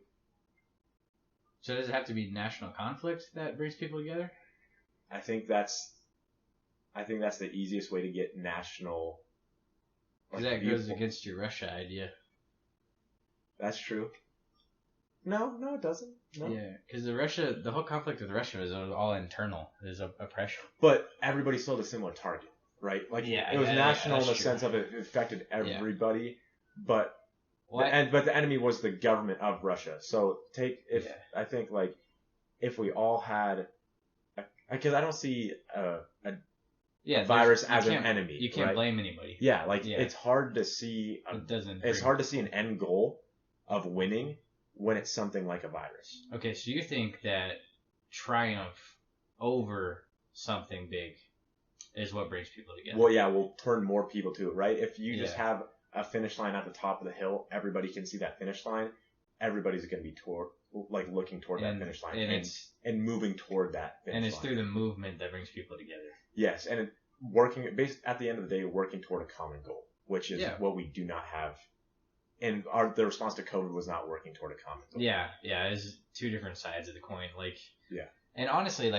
Speaker 1: So does it have to be national conflict that brings people together?
Speaker 2: I think that's the easiest way to get national.
Speaker 1: Because that goes against your Russia idea.
Speaker 2: That's true. No, it doesn't. No.
Speaker 1: Yeah, because the whole conflict with Russia is all internal. There's oppression.
Speaker 2: But everybody still had a similar target, right? Like it was national in the sense of it affected everybody, but but the enemy was the government of Russia. So I think like if we all had, because I don't see a virus as an enemy.
Speaker 1: You can't blame anybody.
Speaker 2: Yeah, it's hard to see. It's hard to see an end goal of winning when it's something like a virus.
Speaker 1: Okay, so you think that triumph over something big is what brings people together?
Speaker 2: Well, yeah, we'll turn more people to it, right? If you just have a finish line at the top of the hill, everybody can see that finish line. Everybody's going to be looking toward that finish line and moving toward that finish line.
Speaker 1: And it's through the movement that brings people together.
Speaker 2: Yes, and at the end of the day, working toward a common goal, which is what we do not have. And the response to COVID was not working toward a common goal.
Speaker 1: Yeah, it's two different sides of the coin. And honestly,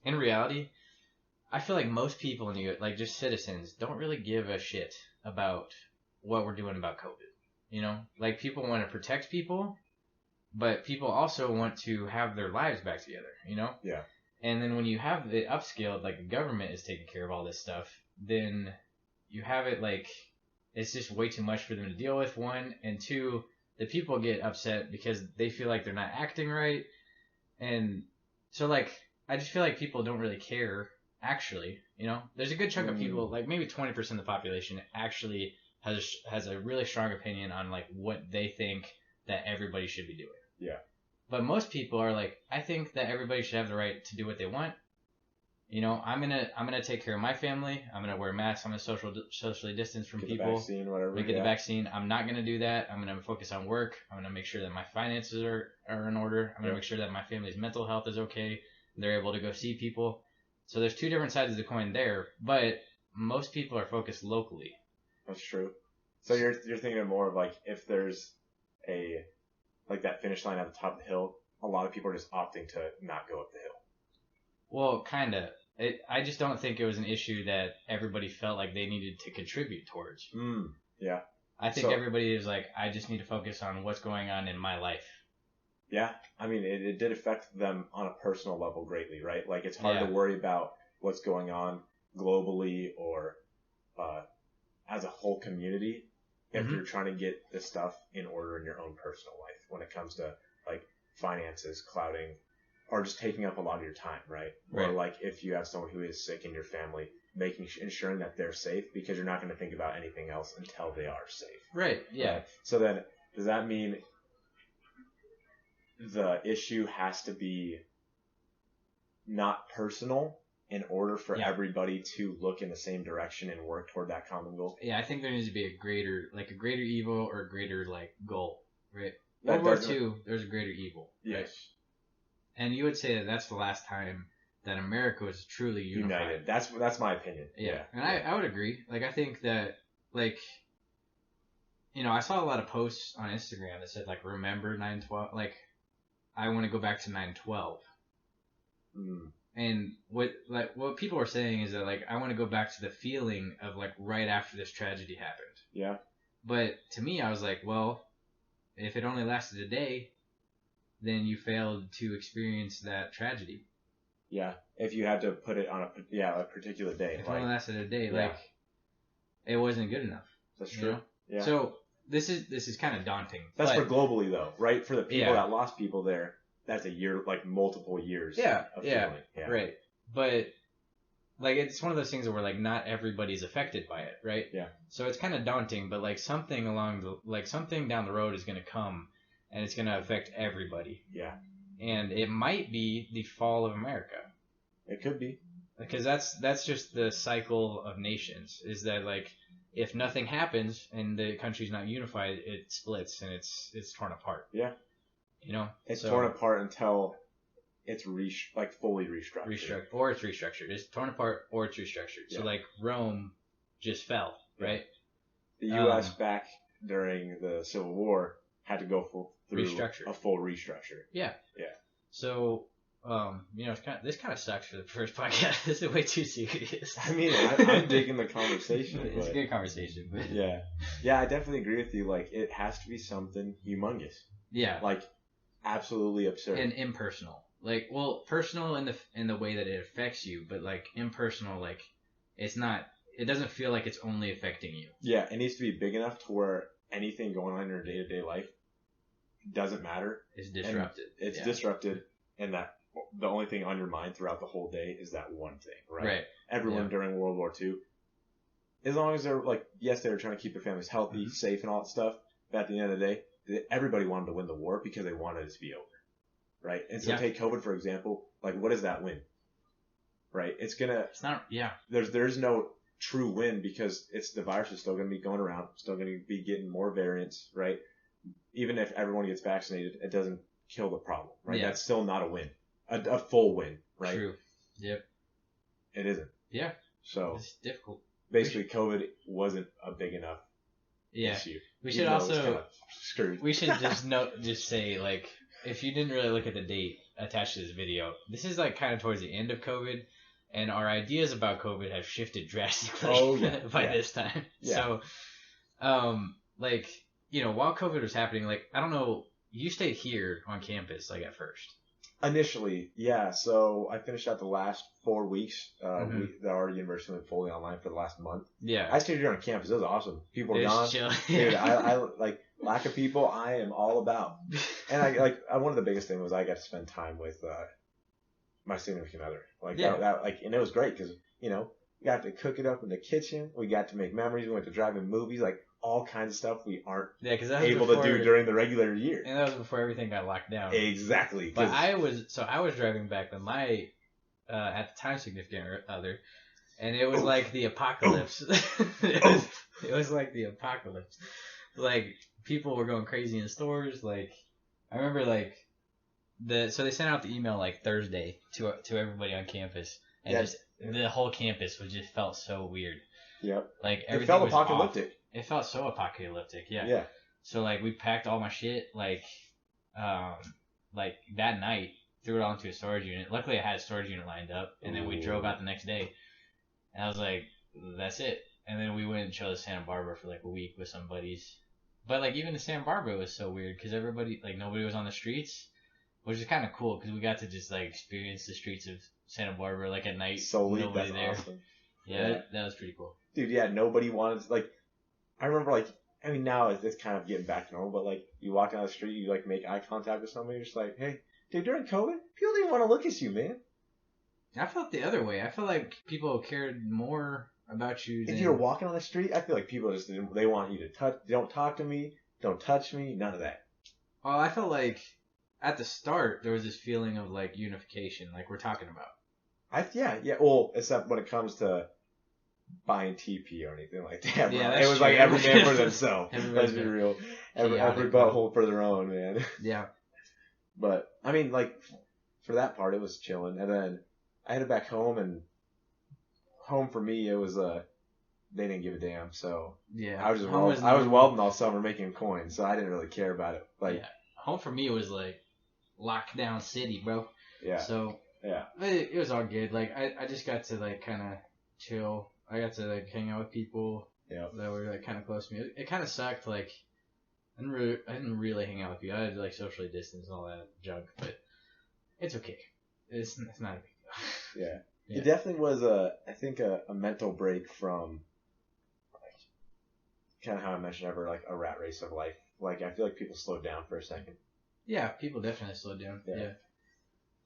Speaker 1: in reality, I feel like most people in the just citizens don't really give a shit about what we're doing about COVID. You know, people want to protect people, but people also want to have their lives back together. You know.
Speaker 2: Yeah.
Speaker 1: And then when you have it upscaled, like the government is taking care of all this stuff, then you have it it's just way too much for them to deal with, one. And two, the people get upset because they feel like they're not acting right. And so I just feel like people don't really care, actually. You know, there's a good chunk of people, maybe 20% of the population actually has a really strong opinion on what they think that everybody should be doing.
Speaker 2: Yeah.
Speaker 1: But most people are I think that everybody should have the right to do what they want. You know, I'm gonna take care of my family. I'm gonna wear masks. I'm gonna socially distance from people.
Speaker 2: Get the vaccine, whatever.
Speaker 1: Get the vaccine. I'm not gonna do that. I'm gonna focus on work. I'm gonna make sure that my finances are in order. I'm gonna make sure that my family's mental health is okay. They're able to go see people. So there's two different sides of the coin there. But most people are focused locally.
Speaker 2: That's true. So you're thinking of more of if there's a that finish line at the top of the hill, a lot of people are just opting to not go up the hill.
Speaker 1: Well, kind of. I just don't think it was an issue that everybody felt like they needed to contribute towards.
Speaker 2: Yeah.
Speaker 1: I think everybody is I just need to focus on what's going on in my life.
Speaker 2: Yeah. I mean, it did affect them on a personal level greatly, right? It's hard to worry about what's going on globally or as a whole community if you're trying to get this stuff in order in your own personal life when it comes to like finances, clouding, or just taking up a lot of your time, right? Or like if you have someone who is sick in your family, ensuring that they're safe, because you're not going to think about anything else until they are safe.
Speaker 1: Right. Yeah.
Speaker 2: Right? So then, does that mean the issue has to be not personal in order for everybody to look in the same direction and work toward that common goal?
Speaker 1: Yeah, I think there needs to be a greater evil or a greater like goal, right? World War II, there's a greater evil.
Speaker 2: Yes.
Speaker 1: Right? And you would say that that's the last time that America was truly unified.
Speaker 2: That's my opinion.
Speaker 1: Yeah. And I would agree. Like, I think that, like, you know, I saw a lot of posts on Instagram that said, like, remember 9/12? Like, I want to go back to 9/12. And what people are saying is that, like, I want to go back to the feeling of, like, right after this tragedy happened.
Speaker 2: Yeah.
Speaker 1: But to me, I was like, well, if it only lasted a day, then you failed to experience that tragedy.
Speaker 2: Yeah, if you had to put it on a particular day.
Speaker 1: If it only lasted a day, like, it wasn't good enough.
Speaker 2: That's true.
Speaker 1: You know?
Speaker 2: Yeah.
Speaker 1: So this is kind of daunting.
Speaker 2: That's for globally though, right? For the people that lost people there, that's a year, like multiple years.
Speaker 1: Yeah.
Speaker 2: Of feeling. Yeah.
Speaker 1: Right. But like, it's one of those things where like not everybody's affected by it, right?
Speaker 2: Yeah.
Speaker 1: So it's kind of daunting, but like something down the road is going to come, and it's going to affect everybody.
Speaker 2: Yeah.
Speaker 1: And it might be the fall of America.
Speaker 2: It could be.
Speaker 1: Because that's just the cycle of nations, is that like if nothing happens and the country's not unified, it splits and it's torn apart.
Speaker 2: Yeah.
Speaker 1: You know?
Speaker 2: It's torn apart until it's fully restructured.
Speaker 1: Or it's restructured. It's torn apart or it's restructured. Yeah. So like Rome just fell, right?
Speaker 2: The U.S. back during the Civil War had to go through a full restructure.
Speaker 1: Yeah.
Speaker 2: Yeah.
Speaker 1: So, you know, this kind of sucks for the first podcast. This is way too serious.
Speaker 2: I mean, I'm digging the conversation.
Speaker 1: It's a good conversation. But...
Speaker 2: Yeah. Yeah, I definitely agree with you. Like, it has to be something humongous.
Speaker 1: Yeah.
Speaker 2: Like, absolutely absurd.
Speaker 1: And impersonal. Like, well, personal in the way that it affects you, but like impersonal, like it doesn't feel like it's only affecting you.
Speaker 2: Yeah, it needs to be big enough to where anything going on in your day-to-day life doesn't matter.
Speaker 1: It's disrupted.
Speaker 2: It's disrupted, and that the only thing on your mind throughout the whole day is that one thing, right?
Speaker 1: Right.
Speaker 2: Everyone during World War II, as long as they're like, yes, they were trying to keep their families healthy, safe, and all that stuff, but at the end of the day, everybody wanted to win the war because they wanted it to be over. Right? And so take COVID, for example. Like, what does that win? Right? It's not, There's no true win because the virus is still going to be going around, still going to be getting more variants, right? Even if everyone gets vaccinated, it doesn't kill the problem, right?
Speaker 1: Yeah.
Speaker 2: That's still not a win. A full win, right?
Speaker 1: True. Yep.
Speaker 2: It isn't.
Speaker 1: Yeah.
Speaker 2: So.
Speaker 1: It's difficult.
Speaker 2: Basically, COVID wasn't a big enough issue.
Speaker 1: We should also, we should just say, like, if you didn't really look at the date attached to this video, this is like kind of towards the end of COVID, and our ideas about COVID have shifted drastically by this time. Yeah. So, like, you know, while COVID was happening, like, I don't know, you stayed here on campus, like, at first.
Speaker 2: Initially, yeah. So I finished out the last 4 weeks. Our university went fully online for the last month.
Speaker 1: Yeah.
Speaker 2: I stayed here on campus. It was awesome. People were gone.
Speaker 1: Chill.
Speaker 2: Dude, I like lack of people. I am all about. And one of the biggest things was I got to spend time with my significant other. And it was great because we got to cook it up in the kitchen. We got to make memories. We went to drive-in movies, like all kinds of stuff we aren't able to do during the regular year.
Speaker 1: And that was before everything got locked down.
Speaker 2: Exactly.
Speaker 1: But I was driving back with my at the time significant other, and it was like the apocalypse. It was like the apocalypse. Like, people were going crazy in stores. Like, I remember so they sent out the email like Thursday to everybody on campus, and the whole campus just felt so weird.
Speaker 2: Yep.
Speaker 1: Like, everything
Speaker 2: felt
Speaker 1: was
Speaker 2: apocalyptic.
Speaker 1: Off. It felt so apocalyptic. Yeah.
Speaker 2: Yeah.
Speaker 1: So like we packed all my shit like that night, threw it all into a storage unit. Luckily, I had a storage unit lined up, and then we drove out the next day. And I was like, that's it. And then we went and chilled at Santa Barbara for like a week with some buddies. But like even in Santa Barbara, it was so weird because nobody was on the streets, which is kind of cool because we got to just like experience the streets of Santa Barbara like at night. Nobody
Speaker 2: that's
Speaker 1: there.
Speaker 2: Awesome.
Speaker 1: Yeah, that was pretty cool.
Speaker 2: Dude, yeah, nobody wanted I remember I mean, now it's kind of getting back to normal, but like you walk down the street, you like make eye contact with somebody, you're just like, hey, dude, during COVID, people didn't want to look at you, man.
Speaker 1: I felt the other way. I felt like people cared more about you.
Speaker 2: If you were walking on the street, I feel like people just they want you to touch. Don't talk to me. Don't touch me. None of that.
Speaker 1: Well, I felt like at the start there was this feeling of like unification, like we're talking about.
Speaker 2: Yeah. Well, except when it comes to buying TP or anything like that. Bro.
Speaker 1: Yeah,
Speaker 2: it was
Speaker 1: true.
Speaker 2: like every man for themselves.
Speaker 1: Let's
Speaker 2: be real. Every butthole for their own, man.
Speaker 1: Yeah.
Speaker 2: But I mean, like for that part, it was chilling, and then I headed back home, and home for me, it was they didn't give a damn. So
Speaker 1: yeah,
Speaker 2: I was welding all summer making coins, so I didn't really care about it. Like
Speaker 1: home for me was like lockdown city, bro.
Speaker 2: Yeah.
Speaker 1: So
Speaker 2: yeah,
Speaker 1: it was all good. Like I just got to like kind of chill. I got to like hang out with people that were like kind of close to me. It kind of sucked. Like I didn't really hang out with people. I had to like socially distance and all that junk, but it's okay. It's not a big deal.
Speaker 2: Yeah. It definitely was I think a mental break from like kind of how I mentioned ever like a rat race of life. Like I feel like people slowed down for a second.
Speaker 1: Yeah, people definitely slowed down.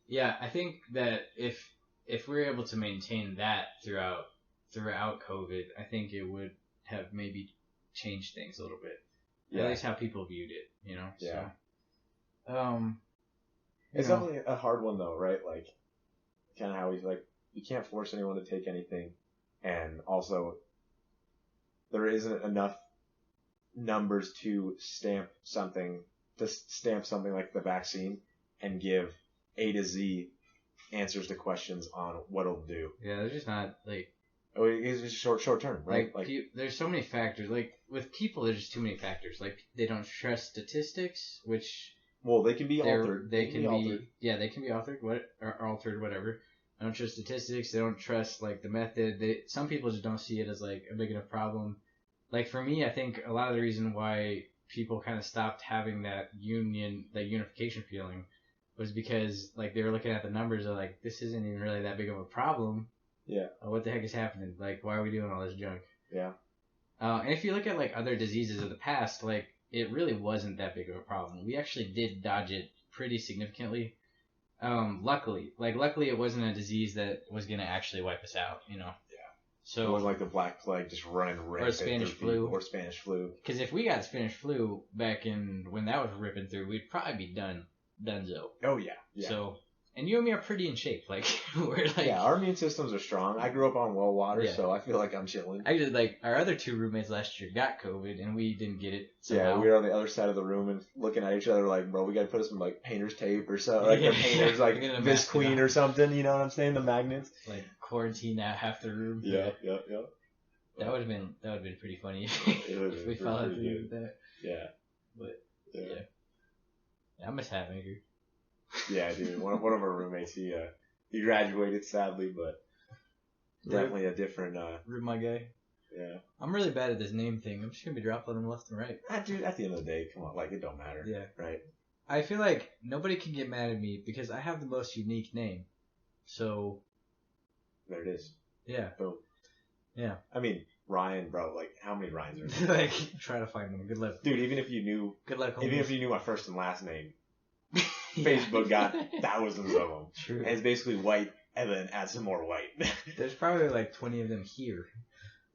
Speaker 1: Yeah. I think that if we're able to maintain that throughout COVID, I think it would have maybe changed things a little bit. Yeah. At least how people viewed it, you know.
Speaker 2: Yeah.
Speaker 1: So,
Speaker 2: it's definitely a hard one though, right? Like kind of how he's like. You can't force anyone to take anything, and also there isn't enough numbers to stamp something like the vaccine and give A to Z answers to questions on what it'll do.
Speaker 1: Yeah, there's just not like.
Speaker 2: Oh, it's just short term, right?
Speaker 1: Like there's so many factors. Like with people, there's just too many factors. Like they don't trust statistics, which.
Speaker 2: Well, they can be altered.
Speaker 1: They can be altered. Altered, whatever. They don't trust statistics. They don't trust like the method. Some people just don't see it as like a big enough problem. Like for me, I think a lot of the reason why people kind of stopped having that unification feeling was because like they were looking at the numbers of like this isn't even really that big of a problem.
Speaker 2: Yeah.
Speaker 1: What the heck is happening? Like why are we doing all this junk?
Speaker 2: Yeah.
Speaker 1: And if you look at like other diseases of the past, like it really wasn't that big of a problem. We actually did dodge it pretty significantly. Luckily it wasn't a disease that was gonna actually wipe us out, you know.
Speaker 2: Yeah.
Speaker 1: So
Speaker 2: it wasn't like the Black Plague just running rampant.
Speaker 1: Or Spanish flu. Because if we got Spanish flu back in when that was ripping through, we'd probably be donezo.
Speaker 2: Oh yeah.
Speaker 1: So and you and me are pretty in shape. Like we're like
Speaker 2: our immune systems are strong. I grew up on well water, so I feel like I'm chilling.
Speaker 1: Actually, like our other two roommates last year got COVID and we didn't get it. Somehow.
Speaker 2: Yeah, we were on the other side of the room and looking at each other like, bro, we gotta put some like painter's tape or so, like the painter's like Visqueen or something. You know what I'm saying? The magnets.
Speaker 1: Like quarantine out half the room.
Speaker 2: Yeah.
Speaker 1: That would have been pretty funny if we followed through with that.
Speaker 2: Yeah.
Speaker 1: But yeah. I miss Hatmaker.
Speaker 2: Yeah, dude. One of our roommates, he graduated sadly, but definitely a different.
Speaker 1: Rip my guy.
Speaker 2: Yeah.
Speaker 1: I'm really bad at this name thing. I'm just gonna be dropping them left and right.
Speaker 2: Dude, at the end of the day, come on, like it don't matter.
Speaker 1: Yeah.
Speaker 2: Right.
Speaker 1: I feel like nobody can get mad at me because I have the most unique name. So.
Speaker 2: There it is.
Speaker 1: Yeah.
Speaker 2: Boom.
Speaker 1: Yeah.
Speaker 2: I mean, Ryan, bro. Like, how many Ryans are
Speaker 1: there? Like, try to find them. Good luck.
Speaker 2: Dude, even if you knew.
Speaker 1: Good luck.
Speaker 2: Even if you knew my first and last name. Facebook got thousands of them.
Speaker 1: True.
Speaker 2: And it's basically white, and then add some more white.
Speaker 1: There's probably like 20 of them here.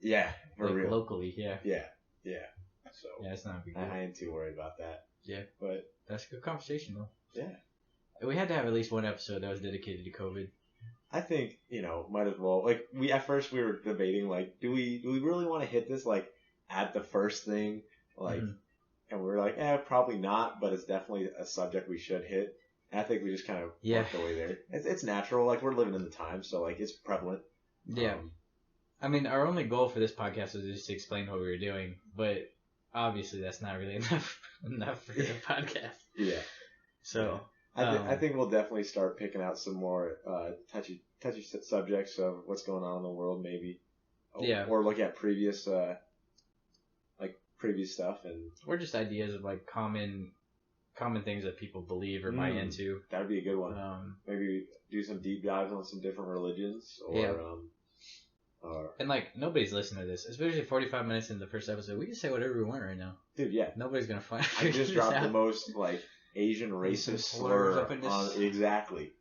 Speaker 2: Yeah, for
Speaker 1: like
Speaker 2: real.
Speaker 1: Locally, yeah.
Speaker 2: Yeah. So
Speaker 1: yeah, it's not a big deal.
Speaker 2: I ain't too worried about that.
Speaker 1: Yeah,
Speaker 2: but
Speaker 1: that's a good conversation though.
Speaker 2: Yeah.
Speaker 1: We had to have at least one episode that was dedicated to COVID.
Speaker 2: I think might as well. Like at first we were debating like, do we really want to hit this like at the first thing like. Mm-hmm. And we were like, probably not, but it's definitely a subject we should hit. And I think we just kind of worked our way there. It's natural, like we're living in the time, so like it's prevalent.
Speaker 1: Yeah. I mean, our only goal for this podcast was just to explain what we were doing, but obviously that's not really enough for the podcast.
Speaker 2: Yeah.
Speaker 1: So
Speaker 2: I think we'll definitely start picking out some more touchy subjects of what's going on in the world, maybe. Or look at previous stuff
Speaker 1: or just ideas of like common things that people believe or buy into.
Speaker 2: That would be a good one. Maybe do some deep dives on some different religions or
Speaker 1: And like nobody's listening to this, especially 45 minutes in the first episode. We can say whatever we want right now,
Speaker 2: dude. Yeah,
Speaker 1: nobody's gonna find.
Speaker 2: I just dropped the most like Asian racist slur
Speaker 1: up in this.
Speaker 2: on exactly.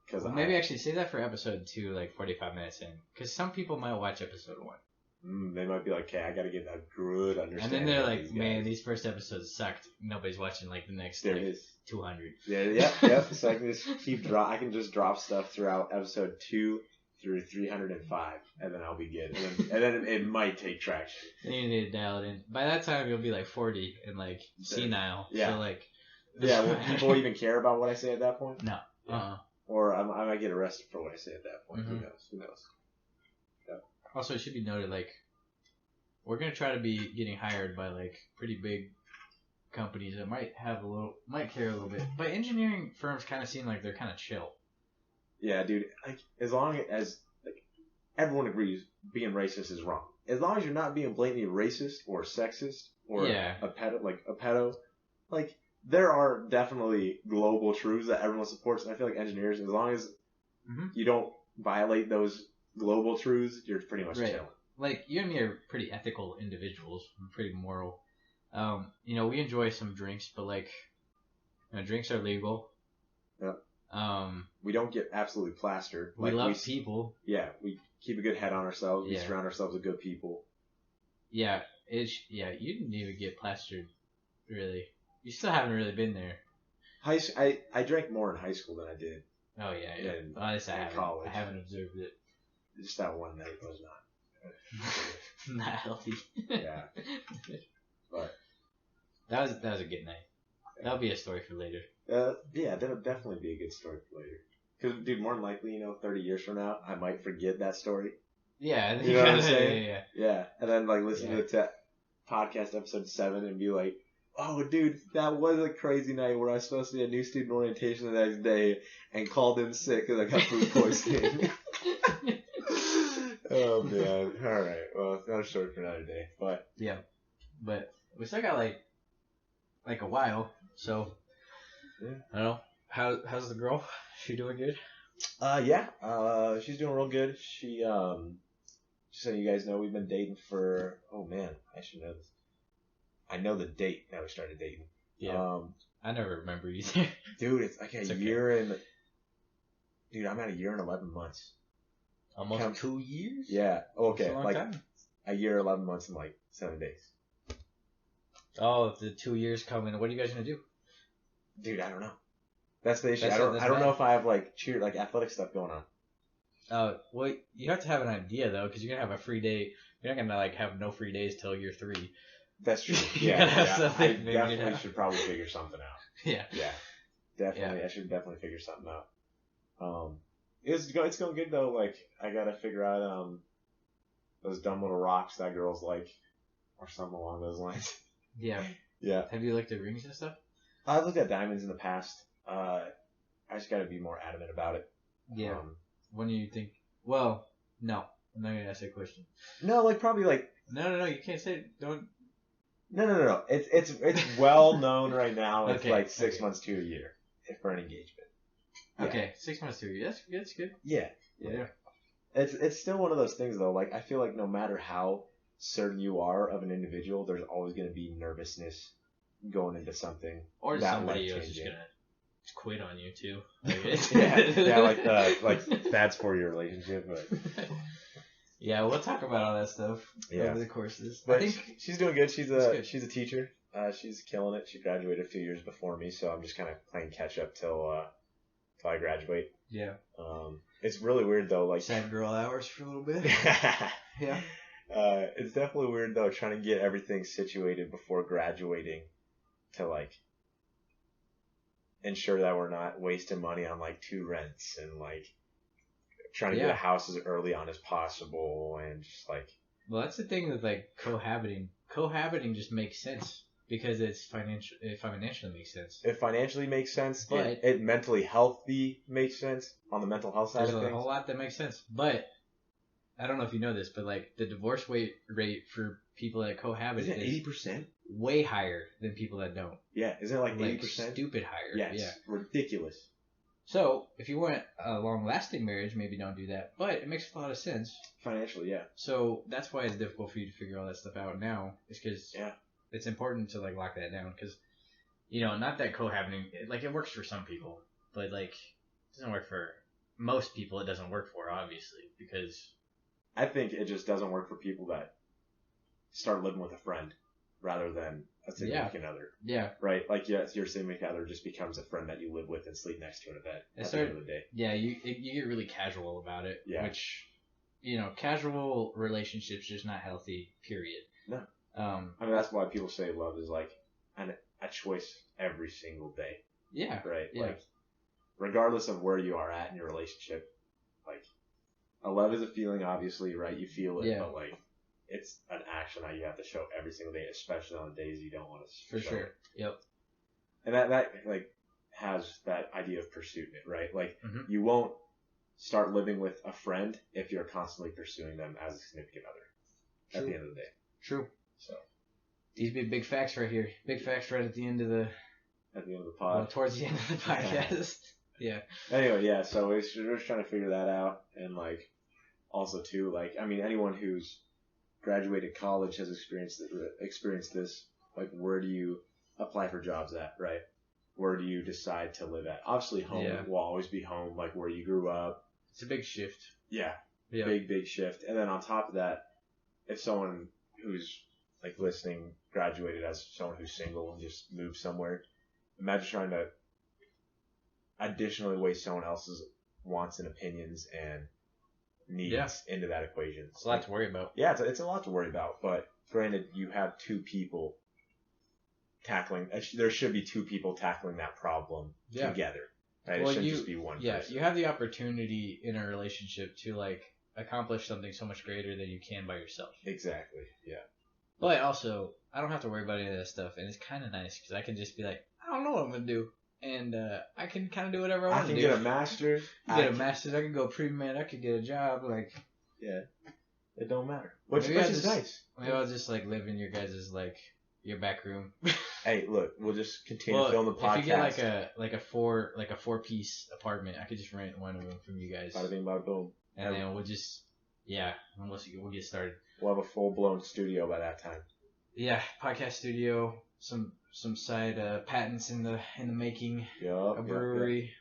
Speaker 1: Because maybe actually say that for episode 2, like 45 minutes in, because some people might watch episode 1.
Speaker 2: They might be like, okay, I gotta get a good understanding.
Speaker 1: And then they're like, man, these first episodes sucked. Nobody's watching like the next 200.
Speaker 2: Yeah. So I can just I can just drop stuff throughout episode 2 through 305, and then I'll be good. And then it might take traction.
Speaker 1: Then you need to dial it in. By that time, you'll be like 40 and like senile.
Speaker 2: Yeah.
Speaker 1: So like.
Speaker 2: Yeah. Will people even care about what I say at that point?
Speaker 1: No.
Speaker 2: Yeah. Or I might get arrested for what I say at that point.
Speaker 1: Mm-hmm.
Speaker 2: Who knows? Yeah.
Speaker 1: Also, it should be noted, like, we're gonna try to be getting hired by like pretty big companies that might care a little bit. But engineering firms kind of seem like they're kind of chill.
Speaker 2: Yeah, dude. Like, as long as like everyone agrees, being racist is wrong. As long as you're not being blatantly racist or sexist or a pedo, like there are definitely global truths that everyone supports, and I feel like engineers, as long as you don't violate those global truths, you're pretty much chilling.
Speaker 1: Like you and me are pretty ethical individuals, we're pretty moral. We enjoy some drinks, but like, drinks are legal.
Speaker 2: Yeah. We don't get absolutely plastered.
Speaker 1: We love people.
Speaker 2: Yeah, we keep a good head on ourselves. We surround ourselves with good people.
Speaker 1: Yeah, you didn't even get plastered, really. You still haven't really been there.
Speaker 2: I drank more in high school than I did.
Speaker 1: Oh yeah. In college. I haven't observed it.
Speaker 2: Just that one night was not.
Speaker 1: Not healthy.
Speaker 2: Yeah. But
Speaker 1: that was a good night. That'll be a story for later.
Speaker 2: Yeah, that'll definitely be a good story for later. Because, dude, more than likely, 30 years from now, I might forget that story.
Speaker 1: Yeah,
Speaker 2: you know what I'm saying? Yeah. And then, like, listen to the podcast episode 7 and be like, oh, dude, that was a crazy night where I was supposed to be at new student orientation the next day and called in sick because I got food poisoning. Oh, man. All right. Well, it's not a story for another day. But
Speaker 1: yeah. But we still got, like a while, so
Speaker 2: yeah.
Speaker 1: I don't know. How's the girl? She doing good?
Speaker 2: Yeah. She's doing real good. She just so you guys know, we've been dating for, oh man, I should know this. I know the date that we started dating.
Speaker 1: Yeah. I never remember either.
Speaker 2: Dude, it's like a year and dude, I'm at a year and 11 months.
Speaker 1: Almost 2 years?
Speaker 2: Yeah. Okay.
Speaker 1: That's a long time.
Speaker 2: A year, 11 months, and like 7 days.
Speaker 1: Oh, the 2 years coming. What are you guys gonna do?
Speaker 2: Dude, I don't know. That's the issue. I don't know if I have like athletic stuff going on.
Speaker 1: Well, you have to have an idea though, because you're gonna have a free day. You're not gonna like have no free days till year 3.
Speaker 2: That's true. Yeah. I definitely should probably figure something out.
Speaker 1: Yeah.
Speaker 2: Yeah. Definitely, yeah. I should definitely figure something out. It's going good though. Like I gotta figure out those dumb little rocks that girls like, or something along those lines.
Speaker 1: Yeah.
Speaker 2: Yeah.
Speaker 1: Have you looked at rings and stuff?
Speaker 2: I've looked at diamonds in the past. I just gotta be more adamant about it.
Speaker 1: Yeah. When do you think? Well, no. I'm not gonna ask that question.
Speaker 2: No, like probably like.
Speaker 1: No. You can't say. Don't.
Speaker 2: No. It's well known right now. It's like 6 months to a year for an engagement.
Speaker 1: Yeah. Okay, 6 months to a year. That's good.
Speaker 2: Yeah. It's still one of those things though. Like I feel like no matter how certain you are of an individual, there's always going to be nervousness going into something.
Speaker 1: Or that somebody else is going to quit on you too.
Speaker 2: Like that's for your relationship. But
Speaker 1: yeah, we'll talk about all that stuff over the courses.
Speaker 2: But I think she's doing good. She's a teacher. She's killing it. She graduated a few years before me, so I'm just kind of playing catch up till I graduate.
Speaker 1: Yeah.
Speaker 2: It's really weird though. Like
Speaker 1: sad girl hours for a little bit. Yeah.
Speaker 2: It's definitely weird though, trying to get everything situated before graduating to like ensure that we're not wasting money on like 2 rents and like trying to get a house as early on as possible and just like.
Speaker 1: Well, that's the thing with like cohabiting. Cohabiting just makes sense because it financially makes sense.
Speaker 2: It financially makes sense, but it mentally healthy makes sense on the mental health side of things.
Speaker 1: There's a whole lot that makes sense, but. I don't know if you know this, but like the divorce rate for people that cohabit
Speaker 2: is 80%?
Speaker 1: Way higher than people that don't.
Speaker 2: Yeah, isn't it like 80%?
Speaker 1: Stupid higher.
Speaker 2: Yes, yeah. Ridiculous.
Speaker 3: So, if you want a long-lasting marriage, maybe don't do that. But it makes a lot of sense.
Speaker 2: Financially, yeah.
Speaker 3: So, that's why it's difficult for you to figure all that stuff out now. Is because it's important to, like, lock that down. Because, you know, not that cohabiting, like, it works for some people. But, like, it doesn't work for most people. It doesn't work for, obviously. Because...
Speaker 2: I think it just doesn't work for people that start living with a friend rather than a significant other.
Speaker 3: Yeah.
Speaker 2: Right? Like, yes, your significant other just becomes a friend that you live with and sleep next to in a bed at the end of the day.
Speaker 3: Yeah, you get really casual about it.
Speaker 2: Yeah.
Speaker 3: Which, you know, casual relationships just not healthy, period.
Speaker 2: No. I mean, that's why people say love is like a choice every single day.
Speaker 3: Yeah.
Speaker 2: Right?
Speaker 3: Yeah.
Speaker 2: Like, regardless of where you are at in your relationship, like, a love is a feeling, obviously, right? You feel it, but, like, it's an action that you have to show every single day, especially on the days you don't want to show
Speaker 3: For sure.
Speaker 2: it.
Speaker 3: Yep.
Speaker 2: And that like, has that idea of pursuit in it, right? Like, you won't start living with a friend if you're constantly pursuing them as a significant other at the end of the day.
Speaker 3: True.
Speaker 2: So.
Speaker 3: These be big facts right here. Big facts right at the end of the...
Speaker 2: At the end of the pod.
Speaker 3: Well, towards the end of the podcast. Yeah.
Speaker 2: Anyway, yeah, so we're just trying to figure that out. And, like, also, too, like, I mean, anyone who's graduated college has experienced this. Like, where do you apply for jobs at, right? Where do you decide to live at? Obviously, home will always be home, like where you grew up.
Speaker 3: It's a big shift.
Speaker 2: Yeah. Big shift. And then on top of that, if someone who's, like, listening graduated as someone who's single and just moved somewhere, imagine trying to additionally weigh someone else's wants and opinions and needs into that equation.
Speaker 3: It's a lot to worry about.
Speaker 2: Yeah, it's a lot to worry about. But granted, you have two people there should be two people tackling that problem together. Right? Well, it shouldn't just be one person.
Speaker 3: Yeah, you have the opportunity in a relationship to, like, accomplish something so much greater than you can by yourself.
Speaker 2: Exactly, yeah.
Speaker 3: But also, I don't have to worry about any of that stuff, and it's kind of nice because I can just be like, I don't know what I'm going to do. And I can kind of do whatever I want to do.
Speaker 2: I can get a master's.
Speaker 3: I can go pre-med. I could get a job. Like,
Speaker 2: yeah, it don't matter. Which is nice.
Speaker 3: Maybe I'll just, like, live in your guys' like your back room.
Speaker 2: Hey, look, we'll just continue filming the podcast. If you
Speaker 3: get like a 4-piece apartment, I could just rent one of them from you guys.
Speaker 2: Bada bing, bada boom.
Speaker 3: And then we'll just we'll get started.
Speaker 2: We'll have a full-blown studio by that time.
Speaker 3: Yeah, podcast studio. Some side patents in the making.
Speaker 2: Yep,
Speaker 3: a brewery.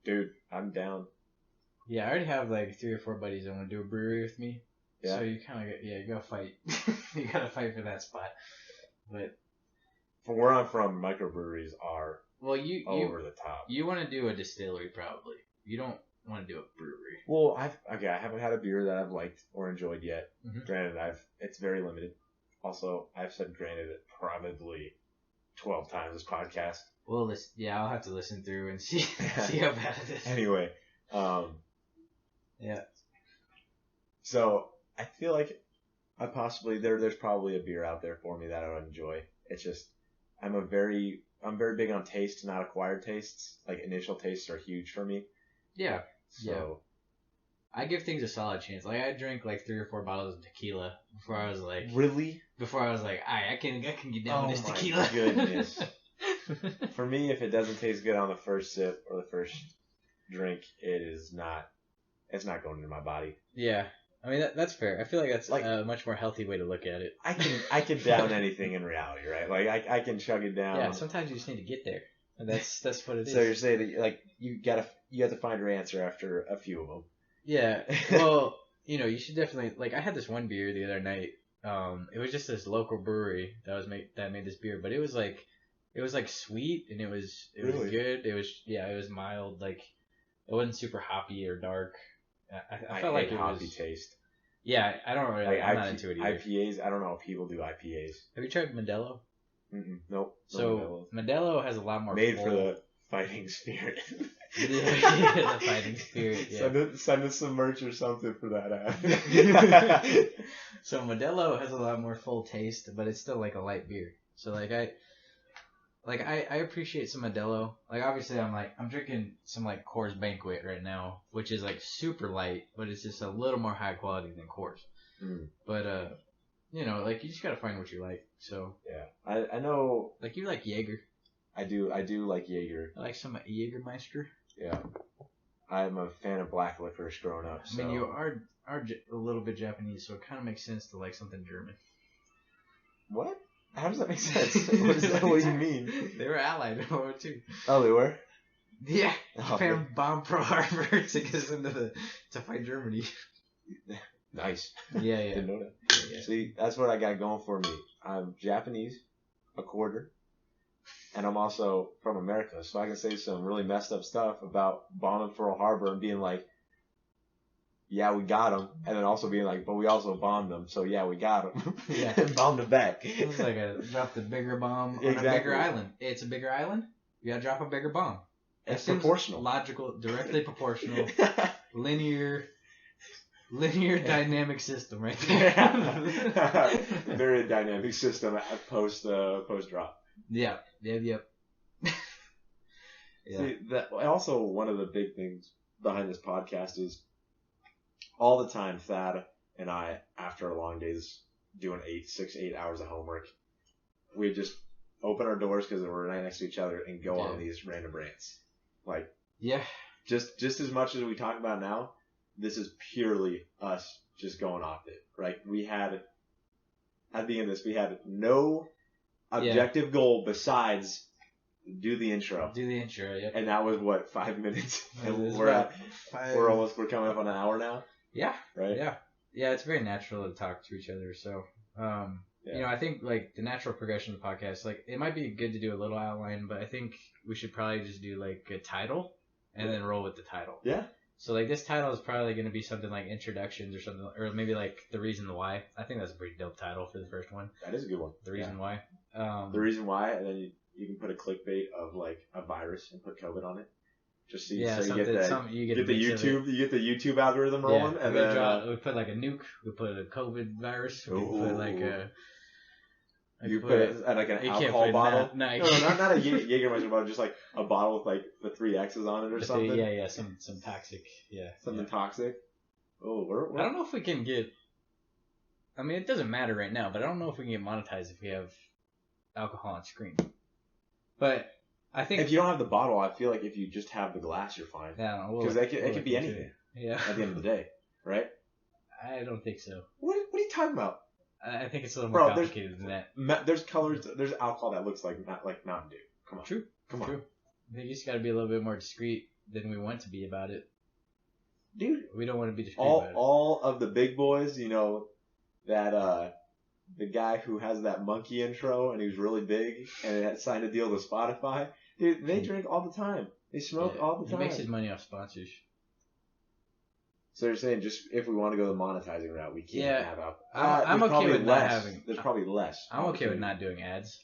Speaker 2: Yep. Dude, I'm down.
Speaker 3: Yeah, I already have like 3 or 4 buddies that want to do a brewery with me.
Speaker 2: Yeah.
Speaker 3: So you kind of you gotta fight. You gotta fight for that spot. But
Speaker 2: from where I'm from, microbreweries are
Speaker 3: you
Speaker 2: over the top.
Speaker 3: You want to do a distillery probably. You don't want to do a brewery.
Speaker 2: Well, I haven't had a beer that I've liked or enjoyed yet.
Speaker 3: Mm-hmm.
Speaker 2: Granted, it's very limited. Also, I've said granted it probably 12 times this podcast.
Speaker 3: Well, I'll have to listen through and see how bad it is.
Speaker 2: Anyway,
Speaker 3: yeah.
Speaker 2: So I feel like there's probably a beer out there for me that I would enjoy. It's just I'm very big on taste, not acquired tastes. Like, initial tastes are huge for me.
Speaker 3: Yeah.
Speaker 2: So
Speaker 3: I give things a solid chance. Like, I drank like 3 or 4 bottles of tequila before I was like,
Speaker 2: really?
Speaker 3: Before I was like, I can get down with this tequila.
Speaker 2: Oh my goodness. For me, if it doesn't taste good on the first sip or the first drink, it's not going into my body.
Speaker 3: Yeah. I mean, that's fair. I feel like that's a much more healthy way to look at it.
Speaker 2: I can down anything in reality, right? Like, I can chug it down.
Speaker 3: Yeah, sometimes you just need to get there. And that's what it is.
Speaker 2: So you're saying that, like, you have to find your answer after a few of them.
Speaker 3: Yeah. Well, you should definitely, like, I had this one beer the other night. It was just this local brewery that made this beer, but it was like sweet and it was
Speaker 2: really
Speaker 3: good. It was mild. Like, it wasn't super hoppy or dark. I felt
Speaker 2: like
Speaker 3: it
Speaker 2: hoppy
Speaker 3: was
Speaker 2: taste.
Speaker 3: Yeah, I don't really. Like, I'm not into it either.
Speaker 2: IPAs, I don't know if people do IPAs.
Speaker 3: Have you tried Modelo?
Speaker 2: Nope.
Speaker 3: So Modelo has a lot more.
Speaker 2: Made for the fighting spirit.
Speaker 3: Yeah, the fighting spirit. Yeah.
Speaker 2: Send us some merch or something for that ad.
Speaker 3: So Modelo has a lot more full taste, but it's still like a light beer. So I appreciate some Modelo. Like, obviously I'm drinking some like Coors Banquet right now, which is like super light, but it's just a little more high quality than Coors. But like, you just gotta find what you like. So
Speaker 2: yeah, I know.
Speaker 3: Like, you like Jaeger.
Speaker 2: I do like Jaeger.
Speaker 3: I like some Jägermeister.
Speaker 2: Yeah. I'm a fan of black licorice growing up. So.
Speaker 3: I mean, you are a little bit Japanese, so it kind of makes sense to like something German.
Speaker 2: What? How does that make sense? What do you mean?
Speaker 3: They were allied in World War II.
Speaker 2: Oh, they were?
Speaker 3: Yeah. Japan bombed Pearl Harbor to get us to fight Germany.
Speaker 2: Nice.
Speaker 3: Yeah.
Speaker 2: Didn't know that. Yeah. See, that's what I got going for me. I'm Japanese, a quarter, and I'm also from America, so I can say some really messed up stuff about bombing Pearl Harbor and being like, yeah, we got them, and then also being like, but we also bombed them, so yeah, we got them.
Speaker 3: Yeah.
Speaker 2: And bombed them back.
Speaker 3: It's like drop the bigger bomb on a bigger island. It's a bigger island. You gotta drop a bigger bomb.
Speaker 2: It's proportional.
Speaker 3: Logical, directly proportional, linear dynamic system right there.
Speaker 2: Very dynamic system at post drop.
Speaker 3: Yeah.
Speaker 2: Yeah. See, also one of the big things behind this podcast is all the time Thad and I, after our long days doing 8 hours of homework, we just open our doors because we're right next to each other and go on these random rants. Like, just as much as we talk about now, this is purely us just going off it, right? We had, at the end of this, we had no objective goal besides do the intro.
Speaker 3: Yep.
Speaker 2: And that was, 5 minutes? And we're coming up on an hour now?
Speaker 3: Yeah.
Speaker 2: Right?
Speaker 3: Yeah. Yeah, it's very natural to talk to each other, so, you know, I think, like, the natural progression of the podcast, like, it might be good to do a little outline, but I think we should probably just do, like, a title and then roll with the title.
Speaker 2: Yeah.
Speaker 3: So, like, this title is probably going to be something like introductions or something, or maybe, like, the reason why. I think that's a pretty dope title for the first one.
Speaker 2: That is a good one.
Speaker 3: The reason why.
Speaker 2: The reason why, and then you can put a clickbait of, like, a virus and put COVID on it. Just so you get the YouTube algorithm rolling, and then
Speaker 3: we put like a nuke, we put a COVID virus, we put like a.
Speaker 2: You put like an alcohol bottle. No, not a Jägermeister bottle, just like a bottle with like the 3 X's on it or something.
Speaker 3: Yeah, some toxic. Yeah,
Speaker 2: something toxic. Oh, we're...
Speaker 3: I don't know if we can get. I mean, it doesn't matter right now, but I don't know if we can get monetized if we have alcohol on screen. But I think
Speaker 2: if you don't have the bottle, I feel like if you just have the glass, you're fine.
Speaker 3: Yeah,
Speaker 2: because it could be anything.
Speaker 3: Yeah.
Speaker 2: At the end of the day, right?
Speaker 3: I don't think so.
Speaker 2: What are you talking about?
Speaker 3: I think it's a little more complicated than that.
Speaker 2: There's colors. There's alcohol that looks like Mountain Dew. Come on.
Speaker 3: True.
Speaker 2: Come on.
Speaker 3: True. I think you just got to be a little bit more discreet than we want to be about it.
Speaker 2: Dude,
Speaker 3: we don't want to be discreet about it.
Speaker 2: All of the big boys, you know, that the guy who has that monkey intro and he was really big and had signed a deal with Spotify. Dude, they drink all the time. They smoke all the time.
Speaker 3: He makes his money off sponsors.
Speaker 2: So you're saying just if we want to go the monetizing route, we can't have alcohol.
Speaker 3: I'm okay with not having.
Speaker 2: There's probably less.
Speaker 3: I'm okay with not doing ads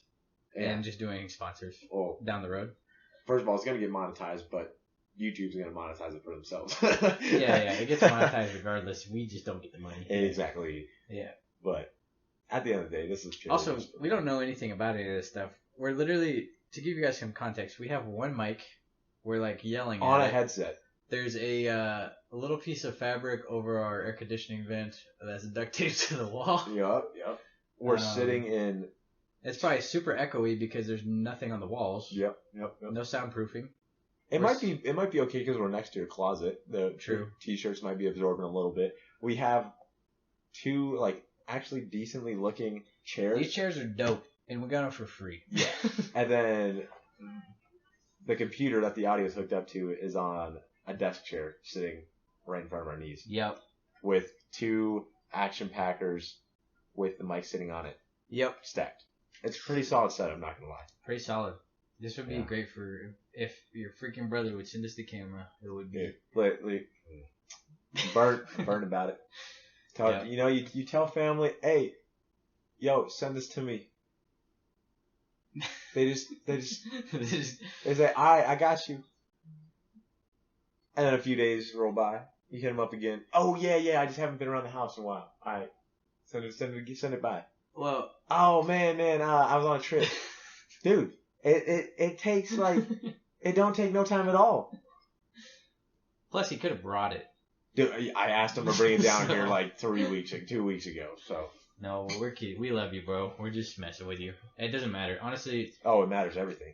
Speaker 3: and just doing sponsors down the road.
Speaker 2: First of all, it's going to get monetized, but YouTube's going to monetize it for themselves.
Speaker 3: Yeah, it gets monetized regardless. We just don't get the money.
Speaker 2: Exactly.
Speaker 3: Yeah.
Speaker 2: But at the end of the day, this is purely
Speaker 3: also, we don't know anything about any of this stuff. We're literally, to give you guys some context, we have one mic. We're like yelling
Speaker 2: on
Speaker 3: at
Speaker 2: a headset.
Speaker 3: There's a little piece of fabric over our air conditioning vent that's duct taped to the wall.
Speaker 2: Yep. We're sitting in.
Speaker 3: It's probably super echoey because there's nothing on the walls.
Speaker 2: Yep.
Speaker 3: No soundproofing.
Speaker 2: It might be okay because we're next to your closet. The
Speaker 3: True.
Speaker 2: T-shirts might be absorbing a little bit. We have 2 like actually decently looking chairs.
Speaker 3: These chairs are dope, and we got them for free.
Speaker 2: Yeah. And then the computer that the audio is hooked up to is on a desk chair sitting right in front of our knees.
Speaker 3: Yep.
Speaker 2: With 2 action packers with the mic sitting on it.
Speaker 3: Yep.
Speaker 2: Stacked. It's a pretty solid setup, I'm not going to lie.
Speaker 3: Pretty solid. This would be great for if your freaking brother would send us the camera. It would be.
Speaker 2: Burn about it. You know, you tell family, hey, yo, send this to me. They say, I got you. And then a few days roll by. You hit them up again. Oh yeah. I just haven't been around the house in a while. All right, send it by.
Speaker 3: Well.
Speaker 2: Oh man, I was on a trip, dude. It takes like it don't take no time at all.
Speaker 3: Plus, he could have brought it.
Speaker 2: Dude, I asked him to bring it down here like 2 weeks ago. So.
Speaker 3: No, we're kidding. We love you, bro. We're just messing with you. It doesn't matter, honestly.
Speaker 2: Oh, it matters everything.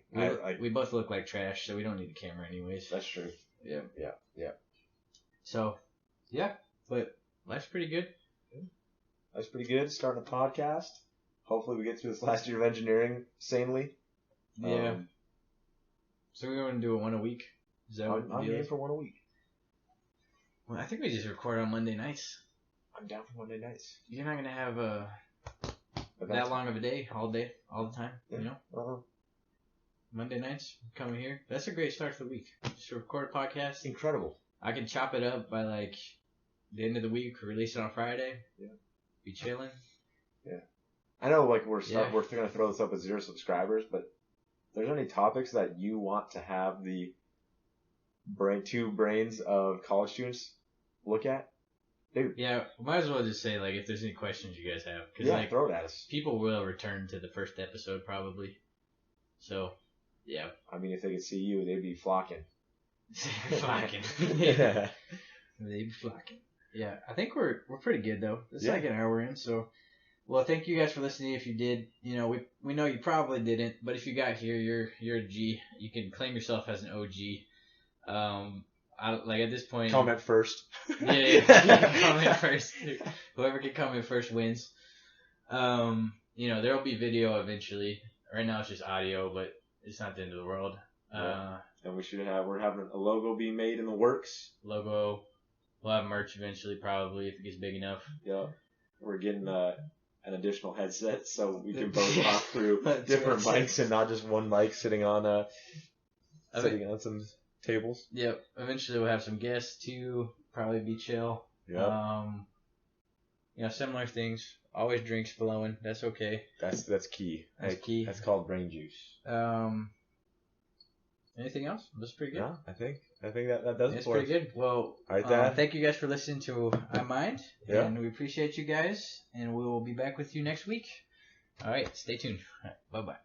Speaker 3: We both look like trash, so we don't need the camera anyways.
Speaker 2: That's true. Yeah.
Speaker 3: So, yeah, but life's pretty good.
Speaker 2: Life's pretty good. Starting a podcast. Hopefully we get through this last year of engineering sanely.
Speaker 3: Yeah. So we're going to do it one a week? Is that what
Speaker 2: I'm game for one a week.
Speaker 3: Well, I think we just record on Monday nights.
Speaker 2: I'm down for Monday nights.
Speaker 3: You're not going to have that long of a day, all the time, you know?
Speaker 2: Uh-huh.
Speaker 3: Monday nights, coming here. That's a great start to the week. Just record a podcast.
Speaker 2: Incredible.
Speaker 3: I can chop it up by like the end of the week, release it on Friday.
Speaker 2: Yeah.
Speaker 3: Be chilling.
Speaker 2: Yeah. I know like we're going to throw this up with 0 subscribers, but if there's any topics that you want to have the two brains of college students look at, dude.
Speaker 3: Yeah, might as well just say like if there's any questions you guys have, because like
Speaker 2: throw it at us.
Speaker 3: People will return to the first episode probably. So, yeah.
Speaker 2: I mean, if they could see you, they'd be flocking.
Speaker 3: Flocking. Yeah. They'd be flocking. Yeah, I think we're pretty good though. It's like an hour in, so. Well, thank you guys for listening. If you did, you know, we know you probably didn't, but if you got here, you're a G. You can claim yourself as an OG. Like at this point,
Speaker 2: comment first.
Speaker 3: Yeah, comment first. Whoever can comment first wins. You know, there'll be video eventually. Right now it's just audio, but it's not the end of the world.
Speaker 2: And we're having a logo being made in the works.
Speaker 3: Logo. We'll have merch eventually, probably if it gets big enough.
Speaker 2: Yeah, we're getting an additional headset so we can both talk through different mics and not just one mic sitting on some tables.
Speaker 3: Yep. Eventually we'll have some guests too. Probably be chill.
Speaker 2: Yeah.
Speaker 3: You know, similar things. Always drinks flowing. That's okay.
Speaker 2: That's key.
Speaker 3: That's key.
Speaker 2: That's called brain juice.
Speaker 3: Anything else? That's pretty good.
Speaker 2: Yeah, I think that does it
Speaker 3: It's
Speaker 2: for
Speaker 3: pretty
Speaker 2: us.
Speaker 3: good. Well,
Speaker 2: all right, Dad.
Speaker 3: Thank you guys for listening to I Mind.
Speaker 2: Yeah.
Speaker 3: And we appreciate you guys. And we will be back with you next week. All right. Stay tuned. All right, bye-bye.